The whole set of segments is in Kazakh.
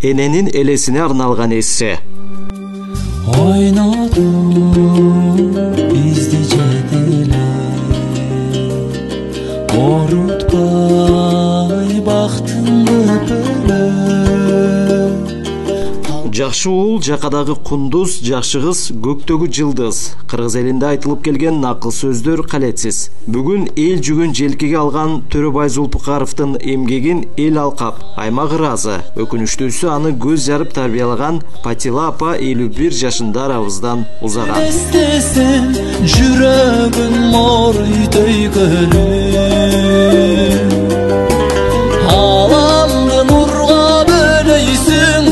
эненин элесине арналган эссе. Oynadım bizde cedele Orutpay baktımı böyle Жакшы уул жакадагы кундуз, жакшы кыз көктөгү жылдыз. Кыргыз элинде айтылып келген накыл сөздөр калетсиз. Бүгүн эл жүгүн желкеге алган Төрөбай Зулпукаровдун эмгегин эл алкап, аймак ыраазы. Өкүнүчтүүсү аны көз жарып тарбиялаган Патила апа 51 жашында арабыздан узаган. Естесем жүрөгүн морой төйгөлү Аламды нурга бөлөйсүң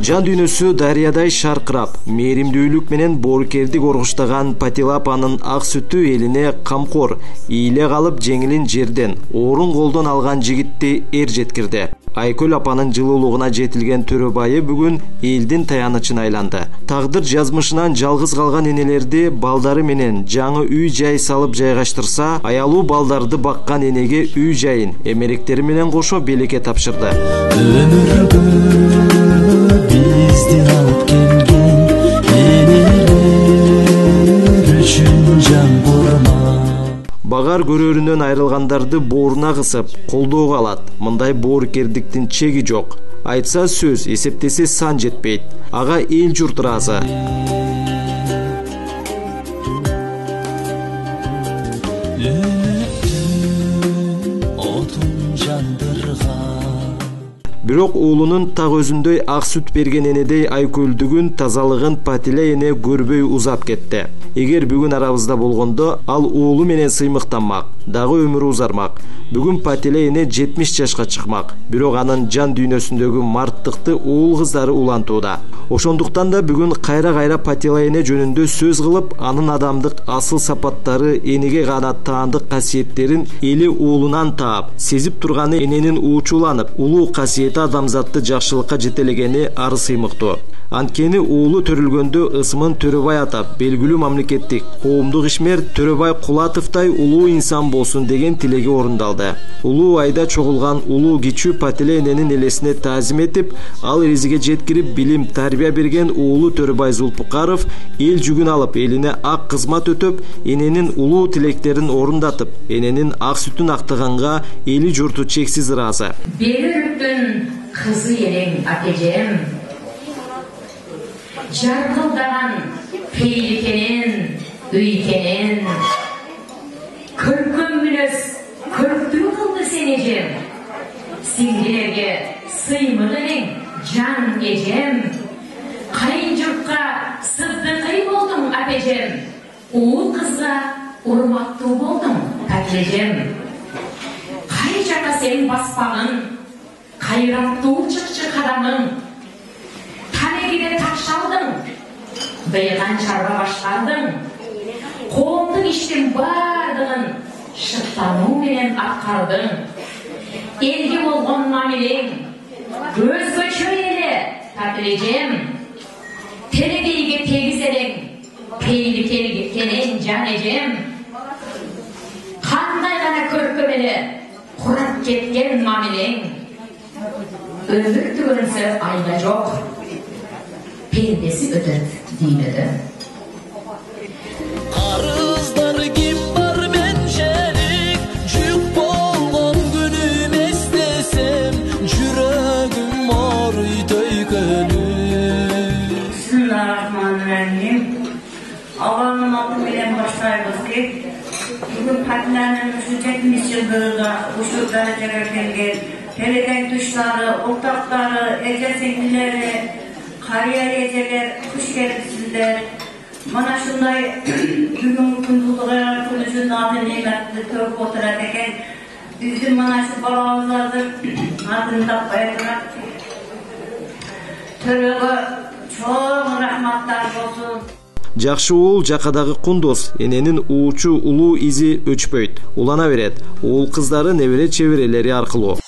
Жан дүйнөсү дарыядай шаркырап, мээримдүүлүк менен боорукердик оргуштаган Патила апанын ак сүтү элине камкор, ийле калып жеңилин жерден, орун колдон алган жигитти эр жеткирди. Айкөл апанын жылуулугуна жетилген Төрөбайы бүгүн элдин таянычына айланды. Тагдыр жазмышынан жалгыз калган энелерди балдары менен жаңы үй жай салып жайгаштырса, аялуу балдарды баккан энеге үй жайын эмеректери менен кошо белекке тапшырды. Bizdi alıp gelgen eneler üçün can borma Багар көрөрүнөн айрылгандарды бооруна кысып, колдоого алат. Мындай боорукердиктин чеги жок. Айтса сөз, эсептесе сан жетпейт. Ага эл журт ыраазы. Бирок уулунун так өзүндөй ак сүт берген энедей айкөлдүгүн, тазалыгын Патила эне көрбөй узап кетти. Эгер бүгүн арабызда болгондо, ал уулу менен сыймыктанмак, дагы өмүрү узармак. Бүгүн Патила эне 70 жашка чыкмак. Бирок анын жан дүйнөсүндөгү марттыкты уул кыздары улантууда. Ошондуктан да бүгүн кайра Патила эне жөнүндө сөз кылып, анын адамдык асыл сапаттары, энеге гана таандык касиеттерин эли уулунан таап, сезип турганы эненин уучуланып, улуу касиети адамзатты жакшылыкка жетелегени ары сыймыктуу. Анткени уулу төрүлгөндө ысымын Төрөбай атап, белгилүү мамлекеттик коомдук ишмер Төрөбай Кулатовтай улуу инсан болсун деген тилеги орундалды. Улуу айда чогулган улуу кичүү Патила эненин элесине таазим этип, ал эризиге жеткирип билим, тарбия берген уулу Төрөбай Зулпукаров эл жүгүн алып, элине ак кызмат өтөп, эненин улуу тилектерин орундатып, эненин ак сүтүн актаганга эли журту чексиз ыраазы. Берүрүктүн кызы элең атежем, жаркылдаган пейликенен, үйкенен, көркөм мүнөз көрктүү кылды сенежем, сиңдилерге сыймык элең жан эжем, кайын журтка сыдыкый болдуң апежем, уул кызга урматтуу болдуң пакежем. Кай жака сен баспагың, кайраттуу чыкчы кадамың, танегиде такшалдың, быйган чарба баштардың, коомдук иштин бардыгын шыктануу менен аткардың, элге болгон мамилең өзгөчө эле Патилежем, тенегейге тегиз элең пейликенен жан эжем, кандай гана көркөм эле курап кеткен мамилең, өмүр түгөнсө айда жок, пендеси өтөт дүйнөдө. Карыздар ким бар менчелик жүк болгон күнүм эстесем жүрөгүм морой төйгөлү Bismillahirrahmanirrahim. Ağanın adı bilen başlayız ki bugün Patila'nın 70 yıldığında uşu dereceye gelgen Teleden tuşları, ortakları, ece sevgileri, kariyer eceler, kuş gerisizler. Bana şunday bugün kunduluğa konuşun adı nimetli törp oturat eken bizim bana şu balamızlardır adını tapmayatmak. Törüğü çok rahmatlar olsun. Жакшы уул жакадагы кундуз, эненин уучу улуу изи өчпөйт, улана берет. Уул кыздары небере чеберелери аркылуу.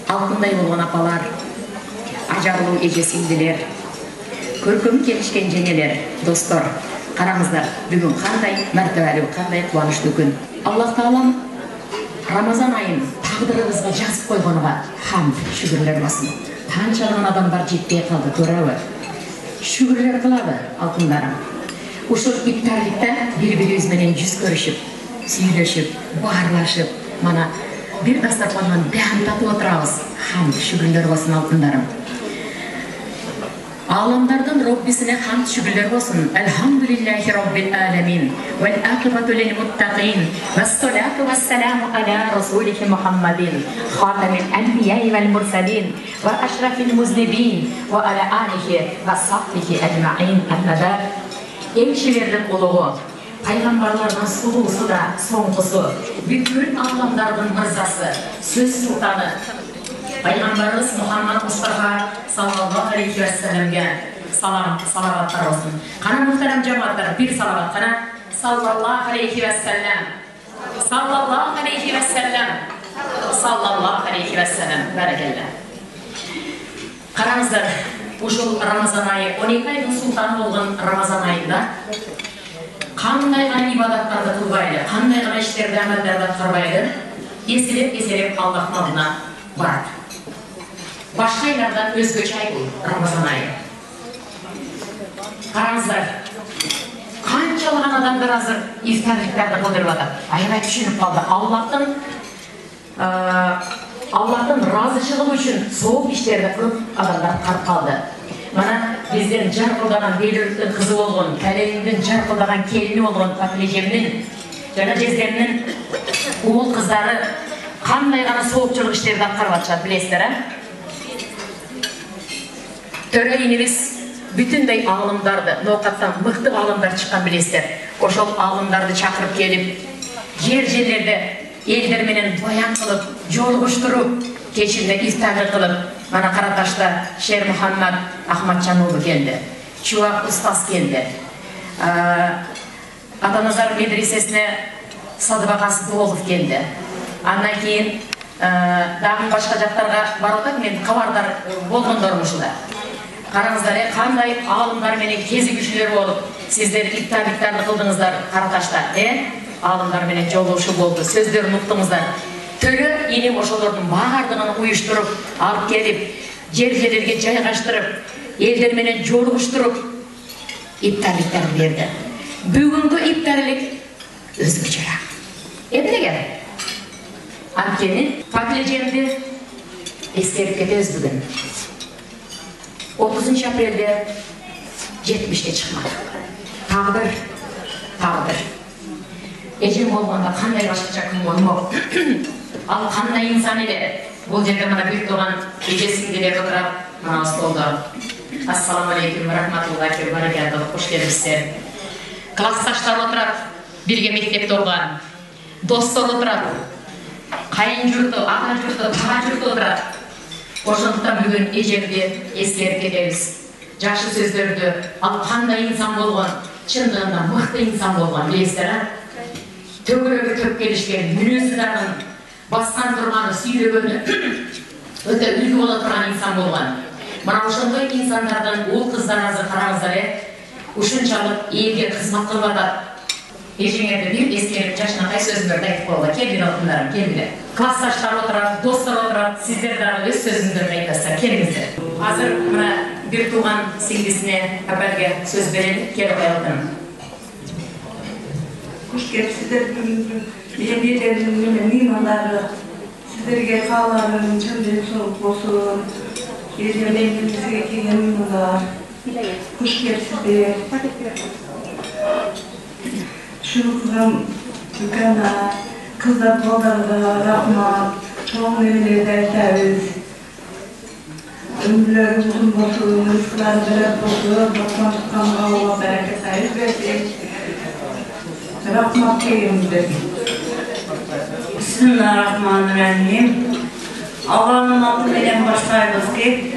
алтындай болгон апалар, ажарлуу эже сиңдилер, көркөм келишкен жеңелер, достор, караңыздар, бүгүн кандай мәртебелүү, кандай кубанычтуу күн. Аллах Таалам Рамазан айын тагдырыбызга жазып койгонуга хамд, шүгүрлөр болсун. Канчалыгын адамдар жетпей калды, көрөбү? Шүгүрлөр кылабы, алтындарым. Ушул иптарлыкта бири-бирибиз менен жүз көрүшүп, сүйлөшүп, баарлашып, мана бир дастархандан бәм татып отурабыз. Хамд, шүгүрлөр болсун, алтындарым. Аламдардын Роббисине хамд, шүгүрлөр болсун. Элхамдулиллахи Роббил аламин, вал акибату лил муттакин, вассалату вассаламу аля расулихи Мухаммадин, хатамил анбияи вал мурсалин, ва ашрафил музнибин, ва аля алихи ва сахбихи аджмаин. Аннада элчилердин улугу, пайгамбарлардын сулуусу да соңкусу, бүткүл аламдардын мырзасы, сөз султаны Пайгамбарыбыз Мухаммад Мустафа саллаллаху алейхи ва салламга салаваттар болсун. Кана мухтарам жамааттар, бир салават кана. Саллаллаху алейхи ва саллам. Саллаллаху алейхи ва саллам. Саллаллаху алейхи ва саллам. Баракалла. Караңыздар, ушул Рамазан айы, 12 айдын султаны болгон Рамазан айында кандай гана ибадаттарды кылбайды, кандай гана иштерди, амалдарды аткарбайды, эселеп Аллахтын алдына барат. Башка айлардан өзгөчө ай бул Рамазан айы. Караңыздар, канчалыган адамдар азыр ифтарлыктарды кылдырып атат. Аябай түшүнүп калды. Аллахтын ыраазычылыгы үчүн сооп иштерди кылып адамдар карып калды. Мана бизден жаркылдаган Бейлөрүктүн кызы болгон, Калеминдин жаркылдаган келини болгон Фатилежемдин жана Жездемдин уул кыздары кандай гана соопчулук иштерди аткарып атышат, билесиздер, Төрө инибиз бүтүндөй аалымдарды, ноокаттан мыкты аалымдар чыккан, билесиздер. Ошол аалымдарды чакырып келип, жерлерде элдер менен баян кылып, жолугуштуруп, кечинде ифтар кылып, мана Караташта Шер Мухаммад Ахматжан уулу келди. Чубак устаз келди. Атаназар медресесине Садыбакас Дуолов келди. Андан кийин дагы башка жактарга барып атат, мен кабардар болгондорум ушулда. Караңыздар, кандай аалымдар менен кезигүүчүлөр болуп, сиздер ифтарлыктарды кылдыңыздар Караташта, аалымдар менен жолугушуу болду, сөздөрүн уктуңуздар. Төрө иним ошолордун баардыгын уюштуруп, алып келип, жерлерге жайгаштырып, элдер менен жолугуштуруп, ифтарлыктарды берди. Бүгүнкү ифтарлык өзгөчөрөөк. Эмнеге? Анткени Фатилежемди эскерип кетебиз бүгүн. 30 апрелде 70-ке чыкмадык. Тагдыр. Эжем болгондо кандай башкача күн болмок. Ал кандай инсан эле. Бул жерде мана бир тууган эжесиңдилер отурат, мына столдо. Ассаламу алейкум ва рахматуллахи ва баракатуху. Кош келипсиздер. Классташтар отурат, бирге мектепте окуган. Достор отурат. Кайын журту, ата журту, тага журту отурат. Ошондуктан бүгүн эжемди эскерип кетебиз. Жакшы сөздөрдү, ал кандай инсан болгон, чындыгында мыкты инсан болгон, билесиздер, төгүрөгү төп келишкен, мүнөзү дагы бастан турганы, сүйлөгөнү өтө үлгү боло турган инсан болгон. Мына ошондой инсандардын уул кыздары азыр караңыздар, ушунчалык элге кызмат кылып атат. Эжеңерди бир эскерип, жашынакай сөзүңөрдү айтып койгула. Келгиле алтындарым, келгиле. Классташтар отурат, достор отурат, сиздер дагы өз сөзүңөрдү айтасыздар, келиңиздер. Азыр мына бир тууган сиңдисине апарга сөз берели, келип калдым. Хош келипсиздер. Менин меймандары, сиздерге кааларым чын денсаулык болсун. Эжемдин бизге келген меймандар. Хош келипсиздер. Шулкам Гана кыздар балдарга рахмат. Чоң эле айтабыз. Ömürleri uzun olsun, rızklar berek olsun, bakma çıkan Allah bereket ayır versin. Rahmat eylemdir. Bismillahirrahmanirrahim. Allah'ın adıyla başlayırız ki,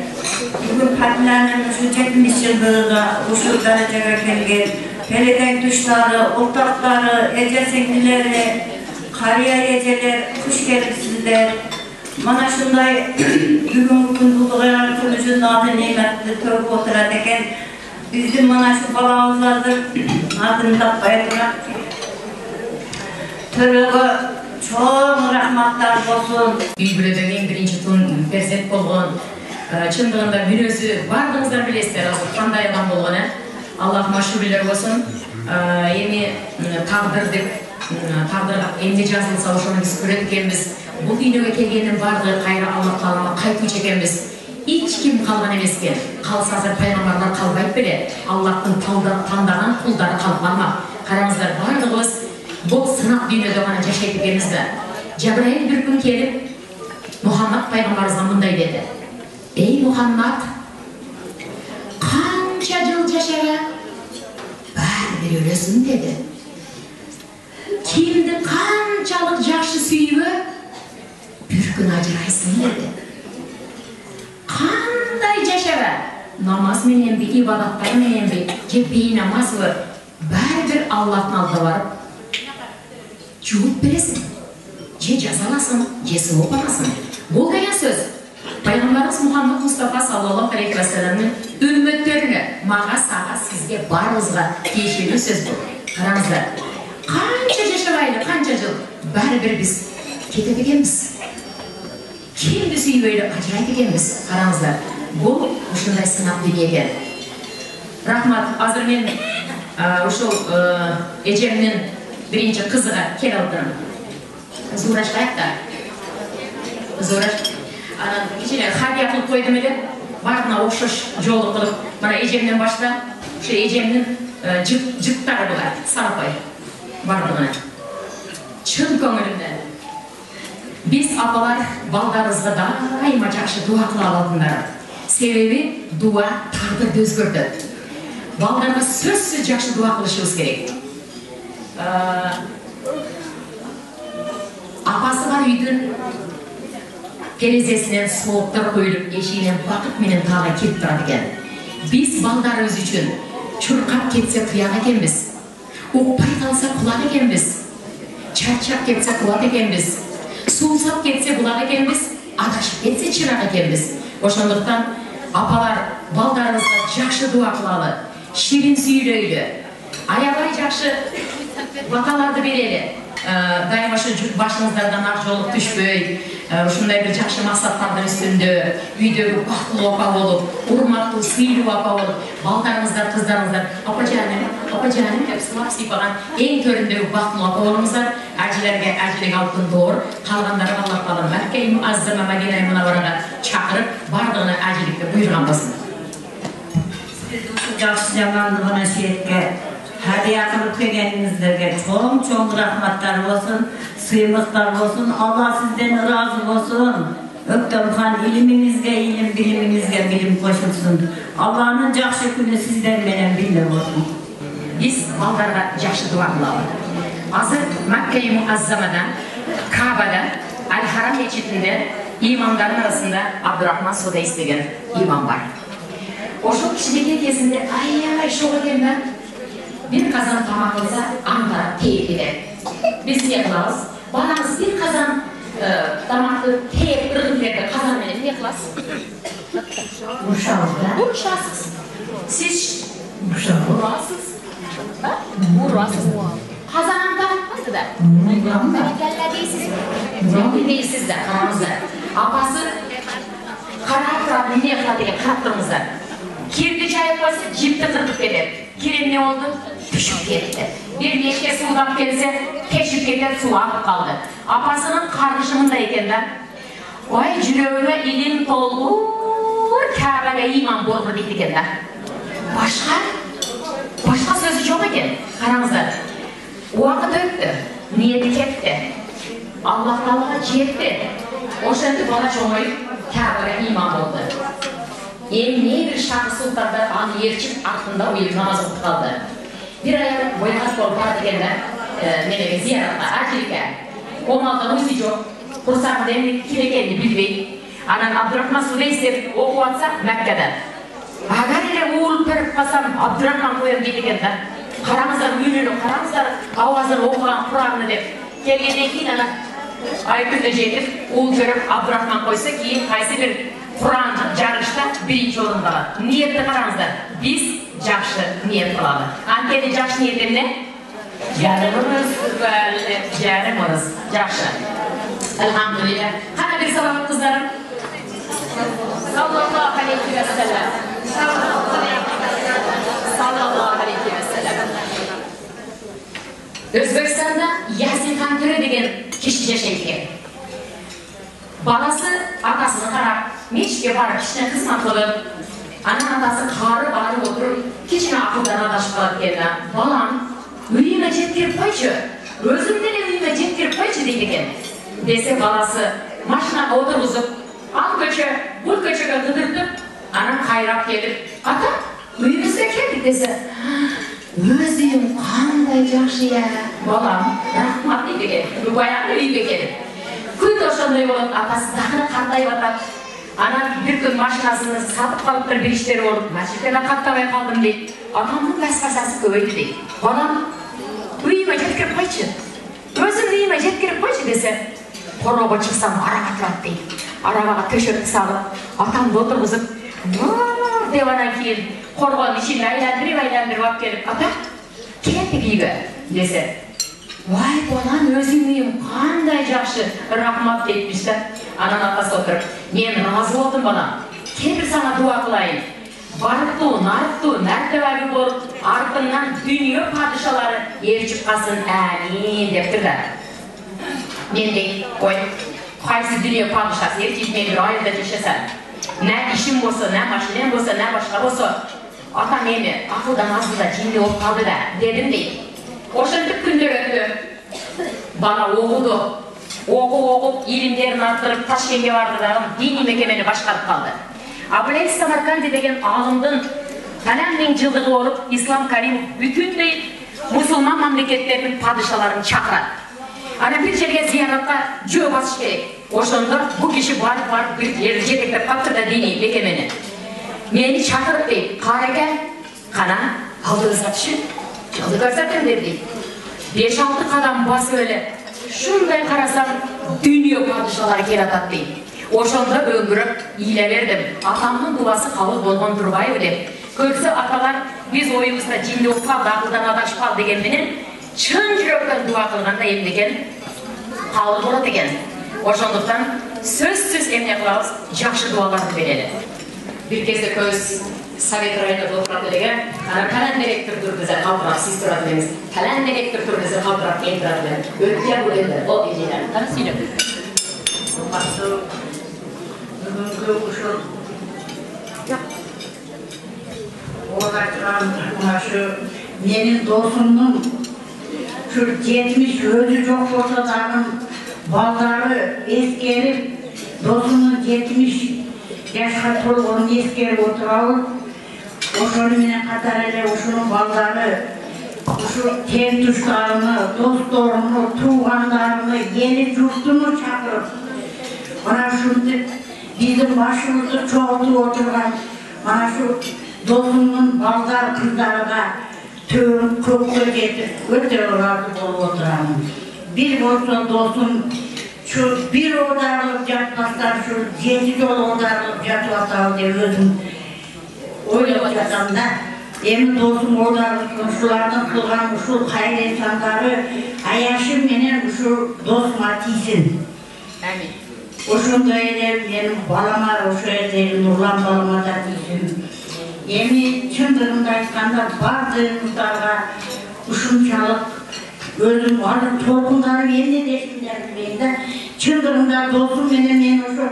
bugün partilerinin şu 70 yıldığına, şu dereceye gelgen, belediye tuşları, ortakları, ece sevgileri, kariyer eceler, kuş gelipsizler, Mana şunday бүгүнкү күндү күнүшүн аты неметти төрүп отурат экен. Биздин mana şu балабызлардын атын таппай турат. Төрөгө чоң рахматтар болсун. Үй бүлөдөн эң биринчи тун перзент болгон. Чындыгында мүнөзү бардыгыңыздар билесиздер, азыр кандай адам болгон, Аллахыма шүгүрлөр болсун. Эми тагдырга эмне жазылса ошону биз көрөт экенбиз. Бул дүйнөгө келгендин бардыгы кайра Аллах таалага кайтуучу экенбиз. Эч ким калган эмес экен. Калса азыр пайгамбарлар калбайт беле. Аллахтын тандаган кулдары калып калмак. Караңыздар, бардыгыбыз бул сынак дүйнөдө гана жашайт экенбиз да. Жабраил бир күн келип Мухаммад пайгамбарыбызга мындай деди. Ey Muhammed, kança yıl yaşara, bari ölesün dedi. Kimdi kançalık yaxşı suyuğu, bir gün acıraysın dedi. Kanday yaşara, namaz menen bir, ibadatlar menen bir, cebbeyi namaz var, bari bir Allah'ın aldı varıp, cevap veresin, cezalasın, cesini opanasın. Bu deyen söz. Peygamberimiz Muhammed Mustafa sallallahu aleyhi ve sellem'in ümmetlerine, mağa sağa sizge barınızga değiştiğini söz bu. Karanızlar, kança yaşamayla, kança yıl, bari biz ketip ekemiz. Kimdisi böyle acayip ekemiz, karanızlar. Bu, uşunday sınav dünyaya. Rahmat, hazır men, uşul eceminin birinci kızıga kel aldım. Zuraş kayıpta. Zuraş. İçine hadiye kılıp koydum edip, bardına okşoş jolu kılıp, bana ecemden başta, şu ecemnin cıktarı bular, sana koy, bardığına. Çın köngülümden. Biz apalar baldarızda daima жақшы dua kıla aladınlar. Sebebi dua tağdır özgürdü. Baldarga sözsüz жақшы dua kılışımız gerek. Apası var üydün, terezesinden soğuklar koyulup, eşiğinden vakit menen tağa kelip turadi eкен. Biz baldarımız üçün çurkap ketse kıyak ekenmiz, ukpay kalsa kulak ekenmiz, çarçap ketse kulak ekenmiz, suğsap ketse kulak ekenmiz, adaşıp ketse çırak ekenmiz. Oşonduktan apalar baldarımızga жақшы dua kılalı, şirin süylöylü, ayabay жақшы vakalarda bereli. Daima şu başınızlardan akjoluk düşböy, ушундай бир жакшы максаттардын үстүндө үйдөгү бактылуу апа болуп, урматтуу, сыйлуу апа болуп, балдарыңыздар, кыздарыңыздар апа жаным деп сылап сыйпаган эң төрүндөгү бактылуу апа болуңуздар. Ажилерге ажилик алтын доор, калгандары Аллах таала Мәкке муаззама Мәдина мунавварага чакырып, бардыгына ажиликти буйруган болсун. Siz uşul жақсы жамандыгы насиетке hadiye kılıp kelgeningizlerge çoğun rahmatlar olsun, sığınlıklar olsun. Allah sizden razı olsun. Öktemhan iliminizge ilim, biliminizge bilim koşulsun. Allah'ın жақшы günü sizden menen birle olsun. Biz baldarga жақшы dua kılalım. Hazır Mekke-i Muazzama'da, Kabe'de, Al-Haram meçitinde imamların arasında Abdurrahman Sudais degen imam var. O şu kişilik kezinde ay şoğa gelmem. Bir kazan tamak olsa Ankara teyip eder. Biz ne kılağız? Balamız bir kazan tamaklı teyip ırgın verdi. Kazan menen ne kılağız? Vuruşasız. Siz vurasız. Vurasız. Kazan tamaklı da. Meleklerler değilsiz. Mümkün değilsiz de kanalımızda. Apası karar kırar ne kılar diye kırattığımızda. Kirli çayıp koysa cipte kırdık eder. Kirin ne oldu? Düşüp gitti. Bir neşke suğdap gelse teşvik eder, su akıp kaldı. Apasının kardeşimin de ekenden vay cüröğüne ilim dolur, Kabe'ye iman bolur deydi ekenden. Başka sözü yok eken. Karanızlar. O vakit öptü. Niyeti ketti. Allah Allah'a cihetti. O şimdi bana çoğmayıp Kabe'ye iman oldu. Ne bir şarkı sultanda anı yerçip aklında uyup namaz okup kaldı. Bir ayar boykat olup var degenden menege ziyaratta acilike. Onaldan uyusu yok. Kursağında emri kirekenini bilbey. Anan Abdurrahman Sudais dep oku atsa Mekke'den. Agar ile uğulup perip basam Abdurrahman koyarım deydi degenden. Karamızlar ününü, karamızlar avazını okugan Kur'an'ını dep. Gelgenden keyin ana Aykül'de жетip, ул көріп Абдурахман қойса, кейін қайсы бір Құран жарышта бірінші орын қалады. Ниетті қараңыздар. Біз жақсы ниет қылады. Анкені жақсы ниеті не? Жарымыз, жарымыз. Жақсы. Elhamdülillah. Қана бір саламат қыздарым? Sallallahu aleyhi ve sellem. Sallallahu aleyhi ve sellem. Өзбекстанда Ясин Қантөрі деген кіші жашайды екен. Баласы атасını қарап, мешітке барып, кішіне қызмат қылып, атасы қары барып отырып, кішіне ақылдан адашып қалады екен. Балам, үйіме жеткеріп қойшы, өзімді де үйіме жеткеріп қойшы дейді екен. Десе баласы машинаға отырғызып, ал көше, бұл көшеге қыдыртып, қайрап келіп, ата, үйімізге келдік десе, өз үйім қандай жақсы я, балам, рахмат дейді екен, баяғы үйге келіп. Күн ошандай болып, атасы тағына қартайып атады. Бір күн машинасын сатып қалып бір іштері болып, машинада қаттабай қалдым дейді. Атамның басқасасы көбейді дейді. Балам, үйіме жеткіріп қойшы. Өзім үйіме жеткіріп қойшы десе, қорғауға шықсам араға тұрады дейді. Арабаға төшіріп салып, атамды отырғызып, деп анан кейін қорғауын ішін айландырып алып келіп, ата, кеттік үйге десе. Вай, балам, өзің үйім қандай жақсы, рахмат етпішті. Анан атасы отырып, мен разы болдым балам, кел сана дуа қылайын. Барықту, нарықту, мәртебәлі болып, артыңнан дүние падишалары ерішіп қалсын, әмин деп тұрды. Мен де, ой, қайсы дүние падишасы ерішіп мен бір айында жешесен. Нә ішім болса, нә машинем болса, нә башқа болса, атам еме, ақылдан азында жинде болып қалды да, дедім дейді. Ошындық күндер өтті. Бала оқуды. Оқып, илімдерін арттырып, Ташкентке барды дағы дини мекемені башқарып қалды. Абылай Самарканди деген алымдың кәлемнің жылдығы болып, Ислам Каримов бүтіндей мұсылман мемлекеттердің падишаларын шақырады. Ана бір жерге зияратқа жөө басыш керек. Ошонда бұл кеші барып бір жерді жетектеп қапты да дини мекемені. Мені шақырып дейді, қарекен, қана алдыңызға түшін. Жылды көрсетем деді. 5-6 қадам басы өлі. Шындай қарасам, дүние падишалары келатады дейді. Ошонда өңгіріп, иіле бердім. Атамның дуасы қабыл болған тұрбайы деп. Көбісі аталар, біз ойымызда жинді оқпал, дағылдан адашпал дегенменен, шын жүректен дуа қылғанда емдеген қабыл болады екен. Ошондықтан сөзсіз емне қылауыз, жақшы дуаларды береді. Bir кезде көз Совет районында отырады деген, кәлән директор тұрдызы қалтырап, сіз тұрады деңіз. Кәлән директор тұрдызы қалтырап, мен тұрады деген. Өткен бөлінді, ол ежелер. Қаны сөйлеп? Басы, бүгінгі ұшыл. Оға тұрған ұнашы, менің досымның шүр 70 өзі жоқ болса дағын балдары ескеріп, досымның 70 yaşқа толғанын ескеріп отырауы, ошонымен қатар эле ошонун балдары, ушу тең туштарыны, досторыны, туугандарыны, ели журтуну чакырып, мына ушинтип биздин башыбызды чогултуп отурган мына ушу досумдун балдар кыздарына төбүн көккө жетип өтө ыраазы болуп отурамын. Бир болсо досум şu bir odarlık yapmazlar, şu 7 yol odarlık yapmazlar diye özüm oylap yatamda. Emin dostum odarlık, şulardan kılgan şu hayır insanları ayaşım menen şu dostuma tiysin. Amin. Oşunda eder, benim balama, oşu eder, Nurlan balama da tiysin. Emin çındırımda aytkanda bazılarımızlarga uşunçalık özüm vardı, torkunları yerine deşimler bilmeyinde. Çıldırımda dostum benim oşu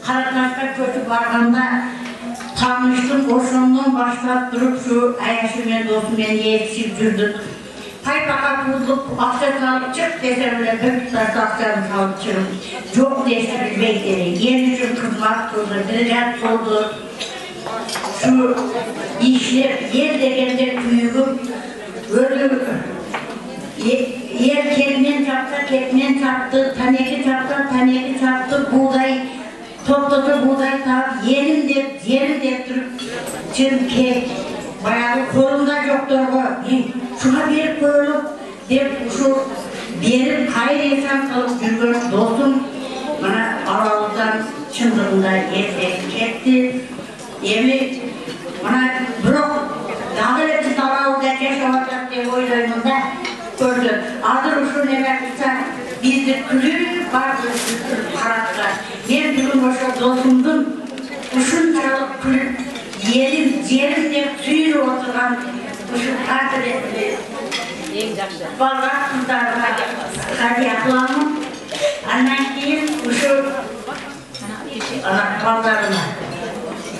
Karataş'a kötü barganda tanıştım, oşundan başlayıp durup şu ayaşımın dostum beni yetişip dürdük. Paypaka bulup, akça kalıp çık desem bile bir tutarsa akçanı kalıp çıkıp. Çok deşti bir bekleri, yer için kızmak oldu, bilecek oldu. Şu işler, yer degende büyüğüm, öyle yer kelmen çaptı, kekmen çaptı, taneki çaptı, buğday, topladı buğday tap, yerim dep durup, çünkü bayağı kolumda yoktur bu, şuna bir koyulup, dep şu berip hayır esan kılıp жүргөн dostum mana aralığından çındığında ketti. Emi mana bırak dağılı biz aralığında yaşamayacak diye oylayımında gördüm. Adır uşun emeklisan bizde külüp vardı karatlar. Ben bugün oşa dostumdum. Uşun çalıp külüp yerim de suyunu oturgan uşun kartı etti. Ballar kızlarına hadi yapılamam. Annen keyin uşu ballarına.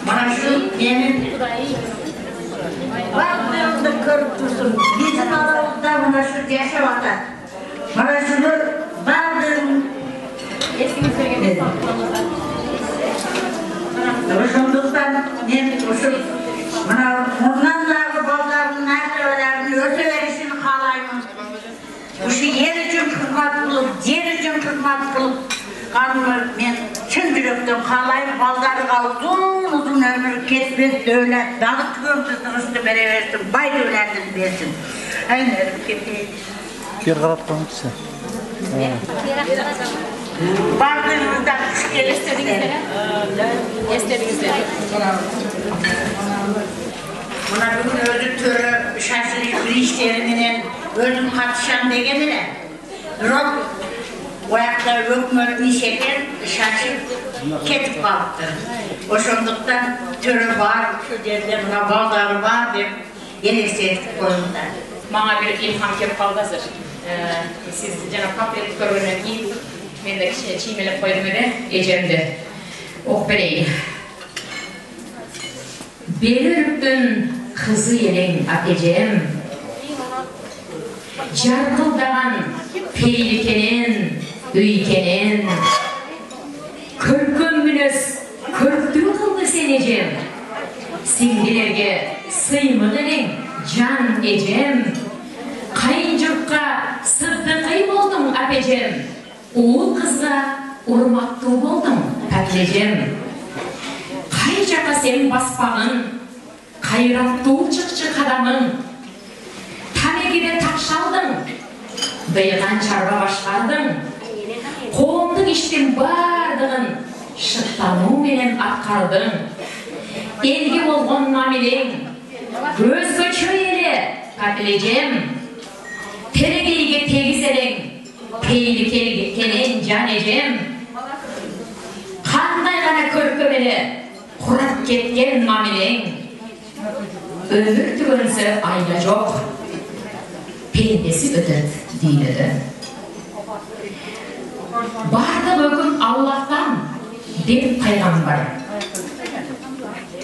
Bana şu benim baktığımda körüp dursun. Bizim aramızda bana şu yaşam atar. Bana şunu baktığım dedim. Şunduktan ben uşu bana bundan da ballarının nerede öte verişini kalayım. Uşu yer için hırmat kılıp, yer için hırmat kılıp kanımı ben çın yürekten kalayım, balları kalıp uzun ömür kesmez dövlet, dağıt gömsüzün üstü bere versin, bay dövletini versin. Aynerim kefeyim. Bir karat koymuşsun. Bardığımızdan kuş gelir. İstediğinizde. Buna bugün özü törü şaşırış bir işleriminin özüm katışan degemine. Durup o ayakları ökmörünü şeker şaşıp ketip kalıptır. Oşunduktan törü var, şu derinde buna baldarı var deyip yeleksetip koyunlar. Bana bir ilham kep kalgasır. Siz Cenab-ı Hak verip görünen iyi. Ben de çiğmelep koydum ede, ecemde. Ok bereyim. Belirüktün kızı yelin atecem. Jargıldagan peylikenin, üykenin. Körkün münöz, körktüğü kıldı senecem. Sindilerge sıymığının can ecem. Kayıncıkka sıddıkı boldum apecem. Oğul kızga urmaktı boldum paklecem. Kayıcaka sen baspağın, kayrattığı çıkçık adamın. Tamegide takşaldın, dıyıgan çarba başkardın. Qoğumduk işten bardığın, şıktanı menen atkardın. Elge olgon namelen, göz göçöyle paklecem. Teregeyge tegiselen, peyli kenen can ecem. Kanday gana körkömele, kurat ketken mamelen. Ömür tügönse ayla yok, pendesi ötet dinede. Barda bugün Allah'tan dep paygambar.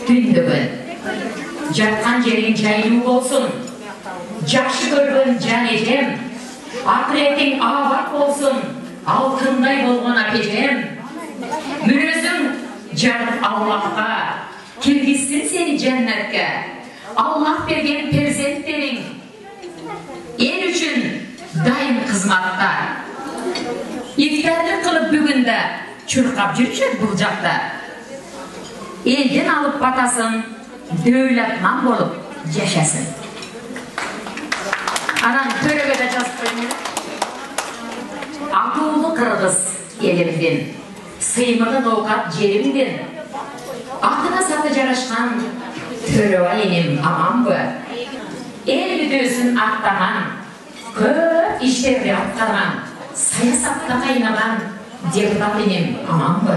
Tündügün, jatkan jerin jaylı olsun. Жақшы көргөн жан ежем, ақыретің абат болсын, алтындай болған апежем. Мүнөзің жарып Аллахқа, келгізсін сені жәннәтке. Аллах берген перзенттерің, ел үшін дайын қызматта. İftardық қылып бүгінді чұрқап жүрші бұл жақта. Елден алып батасын, дәулетман болып жашасын. Anan törege de жазып koymuyor. Akıllı kırgız elimden, sıymığı nokat jerimden. Akına satı jaraşkan töreva enim aman bu. El müdösün aktaman, köp işlerdi atkaman, sayasatta kaynagan deputat enim aman bu.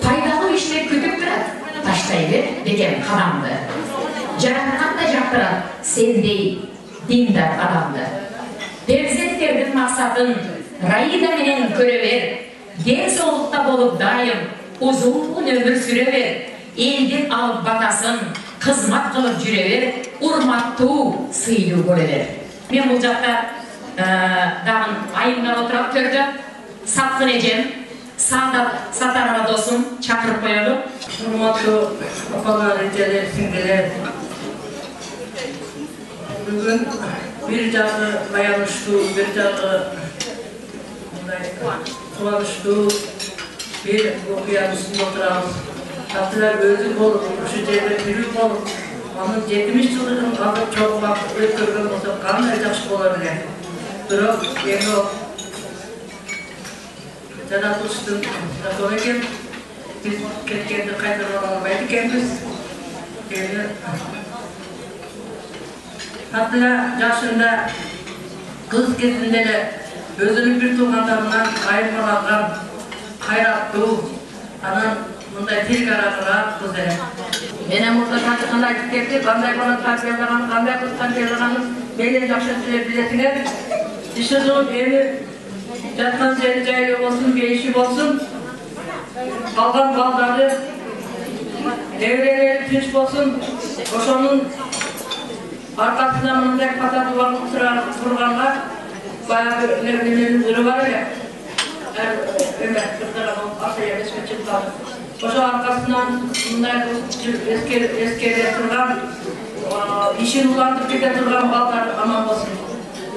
Paydalı işler kütüp durat, taştaydı degen kadamdı. Жаратқан да жақтырат сендей диндар адамды. Перзенттердің мақсатын райда менен көре бер. Денсаулықта болып дайым, uzun ömür süre ver. Elden алып батасын, қызмат қылып жүре бер. Урматтуу, сыйлуу көре бер. Мен бұл жақта дағын айымдар отырап төрді. Сатқын ежем, сатарға досым шақырып қояды. Урматтуу апалар, эжелер, сиңдилер. Bugün bir jagı bayanıştуу, bir jagı kuvvanıştуу bir okuyanın üstünde oturabız. Tatlılar özü bolup, şu жерде жүрүп болуп, анын 70 жылдыгын азыр чогулап өткөргөн болсок кандай жакшы болор эле. Бирок эми жаратылыштын жазуу экен. Биз кеткенди кайтара албайт экенбиз. Эми Абдулла жашында кыз кезинде эле өзүнүн бир туугандарынан айырмаланган кайраттуу, анан мындай тилгарагыраак кыз эле. Менен мурда кандай айтып кетти, кандай бала тарбиялаган, кандай кыз тарбиялаганын менен жакшы билесиңер. Иши эми жаткан жери жайы болсун, бейиши болсун. Калган балдары неберелери тынч болсун. Ошонун arkasından mındak patatu var turganlar bayağı bir zırı var ya Ömer kırdıran asaya eski çıktılar. Oşo arkasından mındak eskere turgan işin ulantıp kete turgan ballar aman olsun.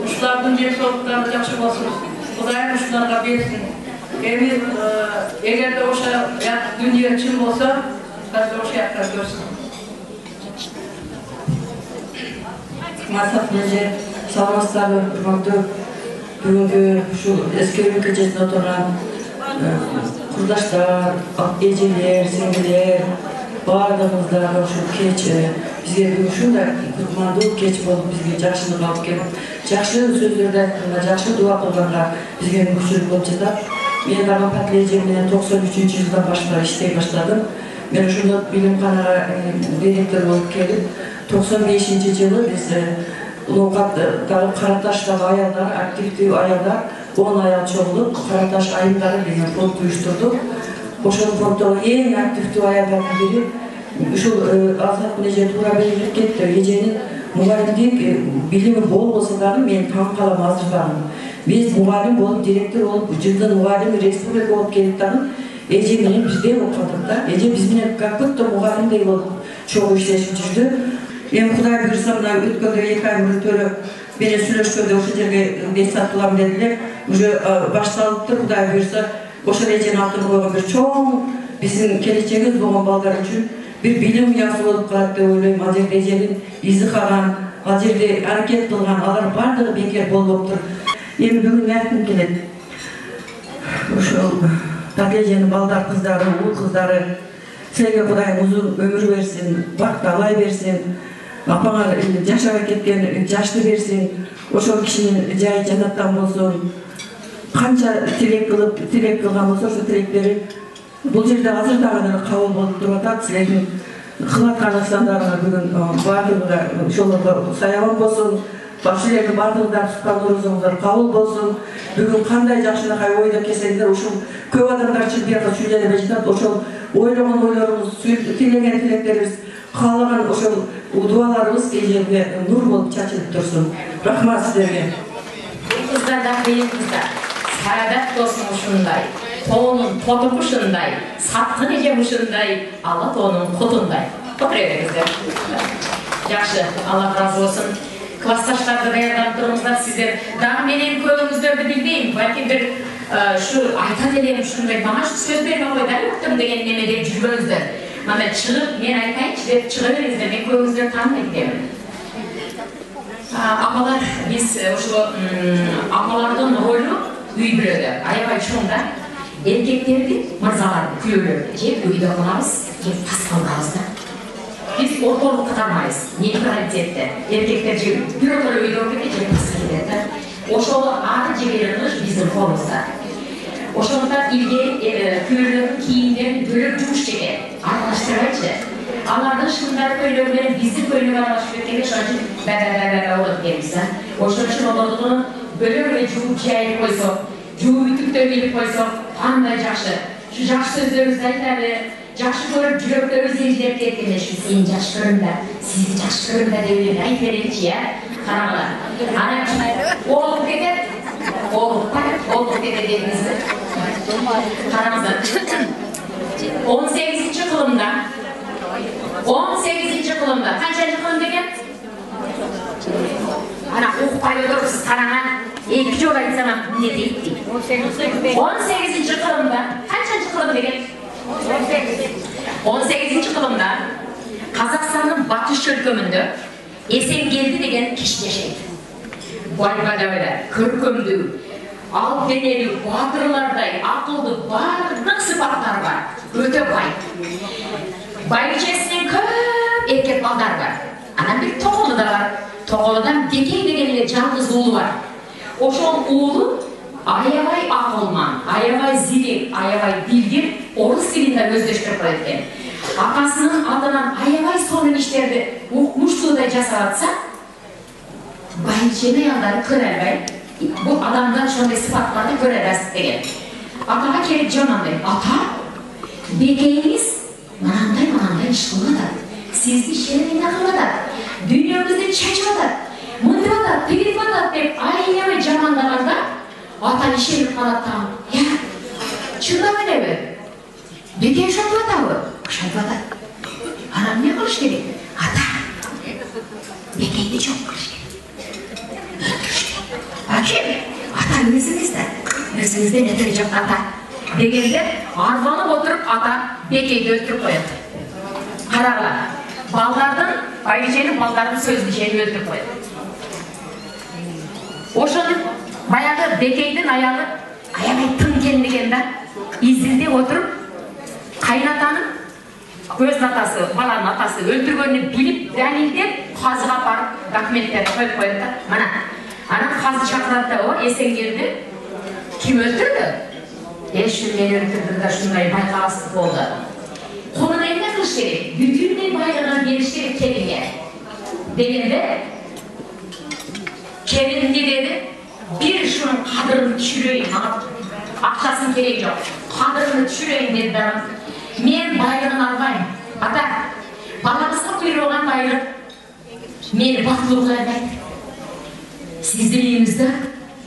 Uşulardın jeri soğukları jakşı olsun. Kudayım uşularga bersin. Emin eğer de oşa dünya çın olsa bazı oşa yakar görsün. Масап неже саламатсыздарбы урматтуу бүгүнкү ушул эскерүү көчөсүндө отурган курдаштар, эжелер, сиңдилер баардыгыңыздар ушул кеч бизге бүгүн ушундай кутмандуу кеч болуп бизге жакшылык алып келип, жакшы сөздөрдү айтканга, жакшы дуа кылганга бизге мүмкүнчүлүк болуп жатат. Мен дагы Патиле эжем менен 93-жылдан баштап иштей баштадым. Мен ошондо билимканага директор болуп келип 95-жылы биз Улуукаттагы Караташтагы аялдар, активдүү аялдар 10 аял чогулуп Караташ айымдары деген фонд уюштурдук. Ошол фонддогу эң активдүү аялдардын бири ушул Азаттын эже туура белгилеп кетти. Эженин мугалимдик билими болбосо дагы мен таң калам азыр дагы. Биз мугалим болуп, директор болуп, жылдын мугалими республика болуп келип дагы эже менен бизде окудук да. Эже биз менен как будто мугалимдей болуп чогуу иштешип жүрдү. Мен Кудай буйрса мына өткөндө 2 ай мурун төрө менен сүйлөшкөндө ошол жерге бесат кылам дедилер. Уже башталыптыр Кудай буйрса. Ошол эженин атын койгон бир чоң биздин келечегибиз болгон балдар үчүн бир билим уясы болуп калат деп ойлойм. Ал жерде эженин изи калган, ал жерде аракет кылган, алар баардыгы бекер болбоптур. Эми бүгүн айткым келет. Ошол Патиле балдар кыздары, уул кыздары силерге Кудай узун өмүр берсин, бакталай берсин. Апаңар жашап кеткен жашты берсин, ошол кишинин жайы жанаттан болсун. Канча тилек кылган болсо ошол тилектери бул жерде азыр дагы кабыл болуп туруп атат. Силердин кылаткан ыксамдарыңар бүгүн баардыгыга ошолорго саябан болсун. Башылердин баардыгында туткан орозуңуздар кабыл болсун. Бүгүн кандай жакшынакай ойдо келсеңиздер, ушул көп адамдар чын бияка сүйлөнө жатат. Ошол ойлогон ойлоруңуз, тилеген тилектерибиз, каалаган ошол дуаларыбыз эжеге нур болуп чачылып турсун. Рахмат сиздерге. Кыздар да кыйынкыздар. Саадат болсун ушундай. Тоонун поту ушундай. Саткын эжем ушундай. Алла тоонун кутундай. Отуребеңиздер. Жакшы, Алла разы болсун. Классташтарды даярдап туруңуздар сиздер. Дагы менин көбүңүздөрдү билбейм. Балки бир шу айтат элем ушундай мага сөз берме кой да өктүм деген немеде жүрбөңүздөр. Мана чыгып мен айтайынчы деп чыга бериңиздер. Мен көбүңүздөрдү тааныбайт экенмин. Апалар биз ошо апалардын ролу үй бүлөдө аябай чоң да. Эркектерди мырзалар, күйөөлөрдү же үйдө калабыз, же паскалдабыз да. Biz ortalık katamayız. Neytralitette. Erkekler bir otalı öyle olacak ki paskilette. O şolu adı cebelenmiş bizim kolumuzda. O şolda ilgi köylünün kiyimlerini bölüp cumuş çeker. Arkadaşlarıyla. Allah'ın şunları köylülerin bizi köylü varlaşıp ettiğinde şu an için bebe olup gelmişler. O şolun olduğunu bölür ve cumuş çayı koysak, cumuş bütük dövmeyi koysak, anlayacakşı. Şu jakşı sözlerimiz aytarlı. Жақшы көріп, жүректеріңіз езілеп кеткенде, сені жақшы көрім бе, сізді жақшы көрім бе деп айтып берейінші, иә? Қараңыздар. Ана олып кетеді, олып кетеді дедіңізді. Қараңыздар. 18-ci қылымда, қаншаншы қылым деген? Ана оқпай отырсыз қараңа, 2 жол айтсам не дейді? 18-ci қылымда, қаншаншы қылым деген? 18-ci kılımda Kazakistan'ın batış ülkümünde Esengildi degen kişi yaşaydı. байбалап эле көркөмдүү, ал денелүү, батырлардай акылдуу бардык сыпаттары бар. Өтө бай. Байбичесинин көп эркек балдары бар. Анан бир тоголу да бар. Тоголудан Бекей деген эле жалгыз уулу бар. Ошол уулу аябай акылман, аябай зирек, аябай билгир, орус тилинде өздөштүрүп коет экен. Акасынын алдынан аябай сонун иштерди укмуштуудай жасап атса, байбиченин аялдары көрө албай, бул адамдан ошондой сыпаттарды көрө аласыз деген. Атага келип жамандай, ата, Бекейиңиз мынандай иш кылып атат, сизди шермине кылып атат, дүйнөңүздү чачып атат, мынтип атат, тигип атат деп аябай жамандаганда, ата ишенип калат да, чындап элеби? Бекей ошентип атабы? Ошентип атат. Анан эмне кылыш керек? Ата, Бекейди жок кылыш керек. Аким, ата өзүңүздөн этери жок ата. Дегенде арбанып отуруп ата Бекейди өлтүрүп коет. Карагыла, балдардын, байбиченин балдардын сөзүн жеңип өлтүрүп коет. Ошону баягы Бекейдин аялы аябай тың келмеген да, изилдеп отуруп, кайнатанын көз атасы, баланын атасы өлтүргөнүн билип, далилдеп, казыга барып документтерди коюп коет да. Мына, анан казы чакырат да, о, эсең келди. Ким өлтүрдү? Эшин мен өлтүрдүм да, шундай байкаласыз болду. Конун эмне кылыш керек? Бүтүндөй байлыгын бериш керек келинге. Дегенде келин эмне деди? Бир шунун кадырын түшүрөйүн, ага акчасын кереги жок. Кадырын түшүрөйүн деди да. Мен байлыгын албайм. Ата, балаңызга буйруган байлык мени бактылуу кыла албайт. Сиздин үйүңүздө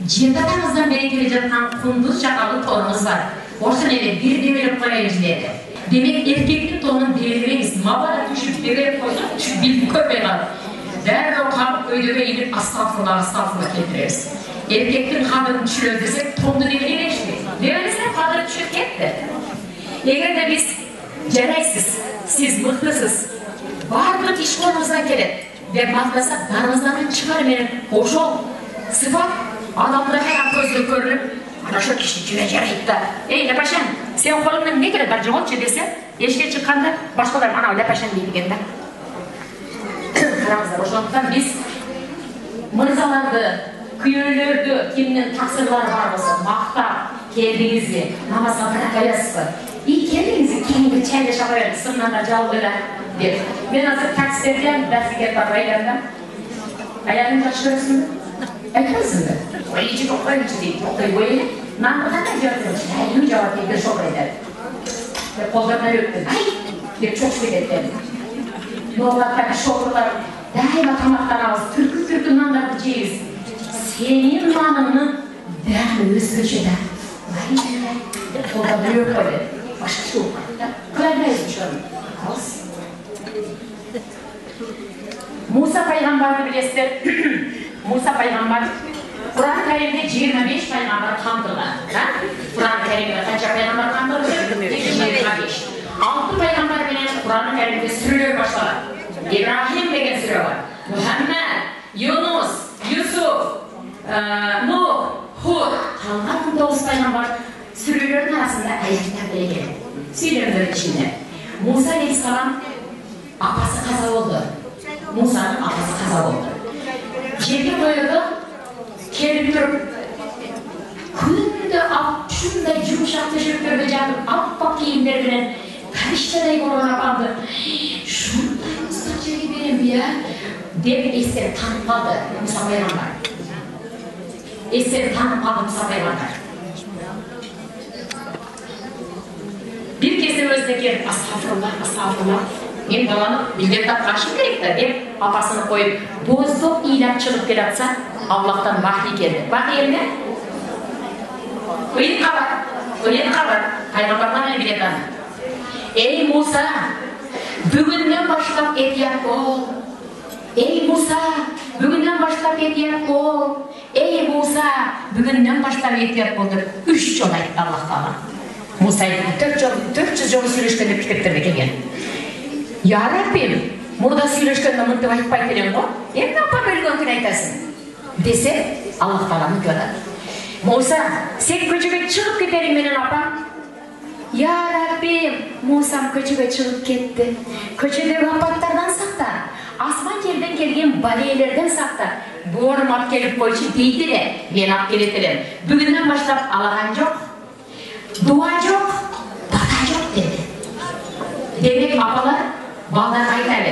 жети атаңыздан бери келе жаткан кундуз жакалуу торунуз бар. Ошону эле бир дебелеп коелучу деди. Демек эркектин тонун дебелебеңиз, мабада түшүп дебелеп койсок, түшүп билип көрбөй калып. Дәррөө кабып өйдөгө илип астагфирулла келтиребиз. Эркектин кадырын түшүрөбүз десек, тонду дебелебеш керек. Дебелесе кадыры түшүп кетти. Эгерде биз жарайсыз, сиз мыктысыз, бардык иш колуңуздан келет деп мактасак, дарыңыздан чыгар менен ошол сыпат адамда кайра көзгө көрүнүп, ana ошол киши жүрө жарайт да. Эй, Лапашан, сен колуңдан эмне келет, бар жоготчу десе, эшикке чыкканда башкалар ана Лапашан дейт экен да. Караңыздар, ошондуктан биз мырзаларды, күйөөлөрдү, кимдин таксырлары бар болсо, мактап, келдиңизби, намазга бара коесузбу? И келдиңизби, кийинге чайлаша коелу, сыртынан да жалып эле деп. Мен азыр такситерден дасыгер бар байларда. Аягын жакшы көрөсүңбү? Айтпайсыңбы? Ой, ичи коюнчу дейт, окуй коелу. Нанды кандай жеп жүрөсүң? Ай, жабат дейт, шок айтат. Деп колдоруна өттүм. Ай, деп чоч кетет. Нолаттагы шокурлар дайыма тамактанабыз, түркү нандарды жейбиз. Сенин наныңдын дәмі өзгөчө да. Колда бирөө койду. Башкача болуп да. Кылайбайбыз ошону. Алыс. Муса пайгамбарды билесиздер. Муса пайгамбар Кур'ан Каримде 25 пайгамбар камтылган. Кур'ан Каримде канча пайгамбар камтылган? 25. 6 пайгамбар менен Кур'ан Каримде сүрөлөр башталат. Ибрахим деген сүрө бар. Мухаммад, Юнус, Юсуф, Нух, Худ, калган 9 пайгамбар сүрөлөрдүн арасында аяттар келген. Сүйлөмдөрдүн ичинде. Муса алейхиссалам апасы каза болду. Мусанын апасы каза болду. Жерге коюлду, келип туруп, күндө ушундай жумшак төшөктөрдө жатып, аппак кийимдер менен фариштадай болгон апамды ушундай ыстык жерге беремби я? Деп эстен танып калды Муса пайгамбар. Эстен танып калды Муса пайгамбар. Бир кезде өзүнө келип, астагфирулла, мен баланы билдеп тапканышым керек да деп апасыны коюп, боздоп ыйлап чыгып келатса, Аллахтан вахий келди. Вахий эмне? Ыйын кабар. Пайгамбарлар билет аны. Эй Муса, бүгүндөн баштап этият бол. Эй Муса, бүгүндөн баштап этият бол. Эй Муса, бүгүндөн баштап этият бол деп 3 жолу айтты Аллах Таала. Муса 400 жолу сүйлөшкөн деп китептерде келген. Я Раббим, мурда сүйлөшкөндө мынтип айтпайт элем го. Эмне апам өлгөн күн айтасың? dese Allah Teala'nın görer. Musa, sen köçüge çıkıp giderim benim apam. Ya Rabbim, Musa'm köçüge çıkıp gitti. Köçüdeki apatlardan sakta. Asman yerden gelgen baliyelerden sakta. Boğurum ap gelip koyçu deydi de, ben ap geletirim. Bugünden başlap alağan yok, dua yok, bata yok dedi. Demek apalar, ballar kaytarlı.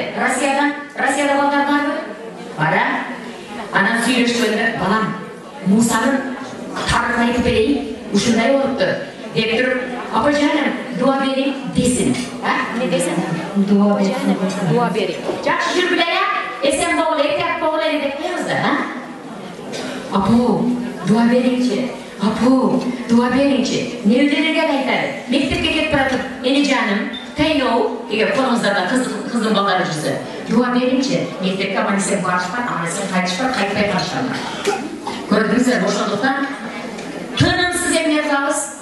Rusya'da ballar var mı? Var ha? Anam söyleştiğinde, balam, Musa'nın tarıkına gidip vereyim, uşunday oluptu. Deyip durup, apa canım, dua vereyim desin. Ha? Ne desin? Dua vereyim. Dua vereyim. Жақсы жүр біле ya, esen bağlı, etek bağlı edip koyuyoruz da, ha? Apo, dua verince, Apo, dua verince, ne öderirge kaytarı? Mektepke ketip bırakıp, eni canım, Tayno, eğer kolumuzda kızın balarıcısı, dua verince, mektepke amanisen barışpar, amanisen kayışpar, kayıpay karşılarlar. Gördüğünüzler boşalduktan, tınımsız emniyet kalız,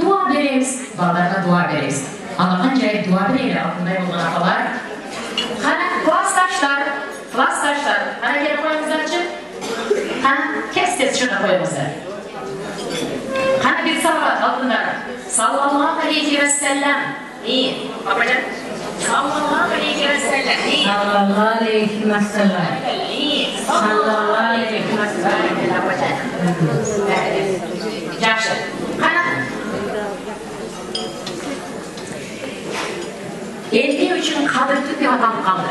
dua veririz, bağlarına dua veririz. Allah'ın cahil dua veririz, altında yoldan apalar. Klastaşlar, hana gelip koyumuzlar için, kes çıkıp koyumuzlar. Hana bir salavat altınlara, sallallahu aleyhi ve sellem, iyi, babacan, sallallahu aleyhi ve sellem, iyi. Sallallahu aleyhi ve sellem. İyi, Sallallahu aleyhi ve sellem. babacan. Yaxşı, hana. 53 kadırtı bir adam kaldı.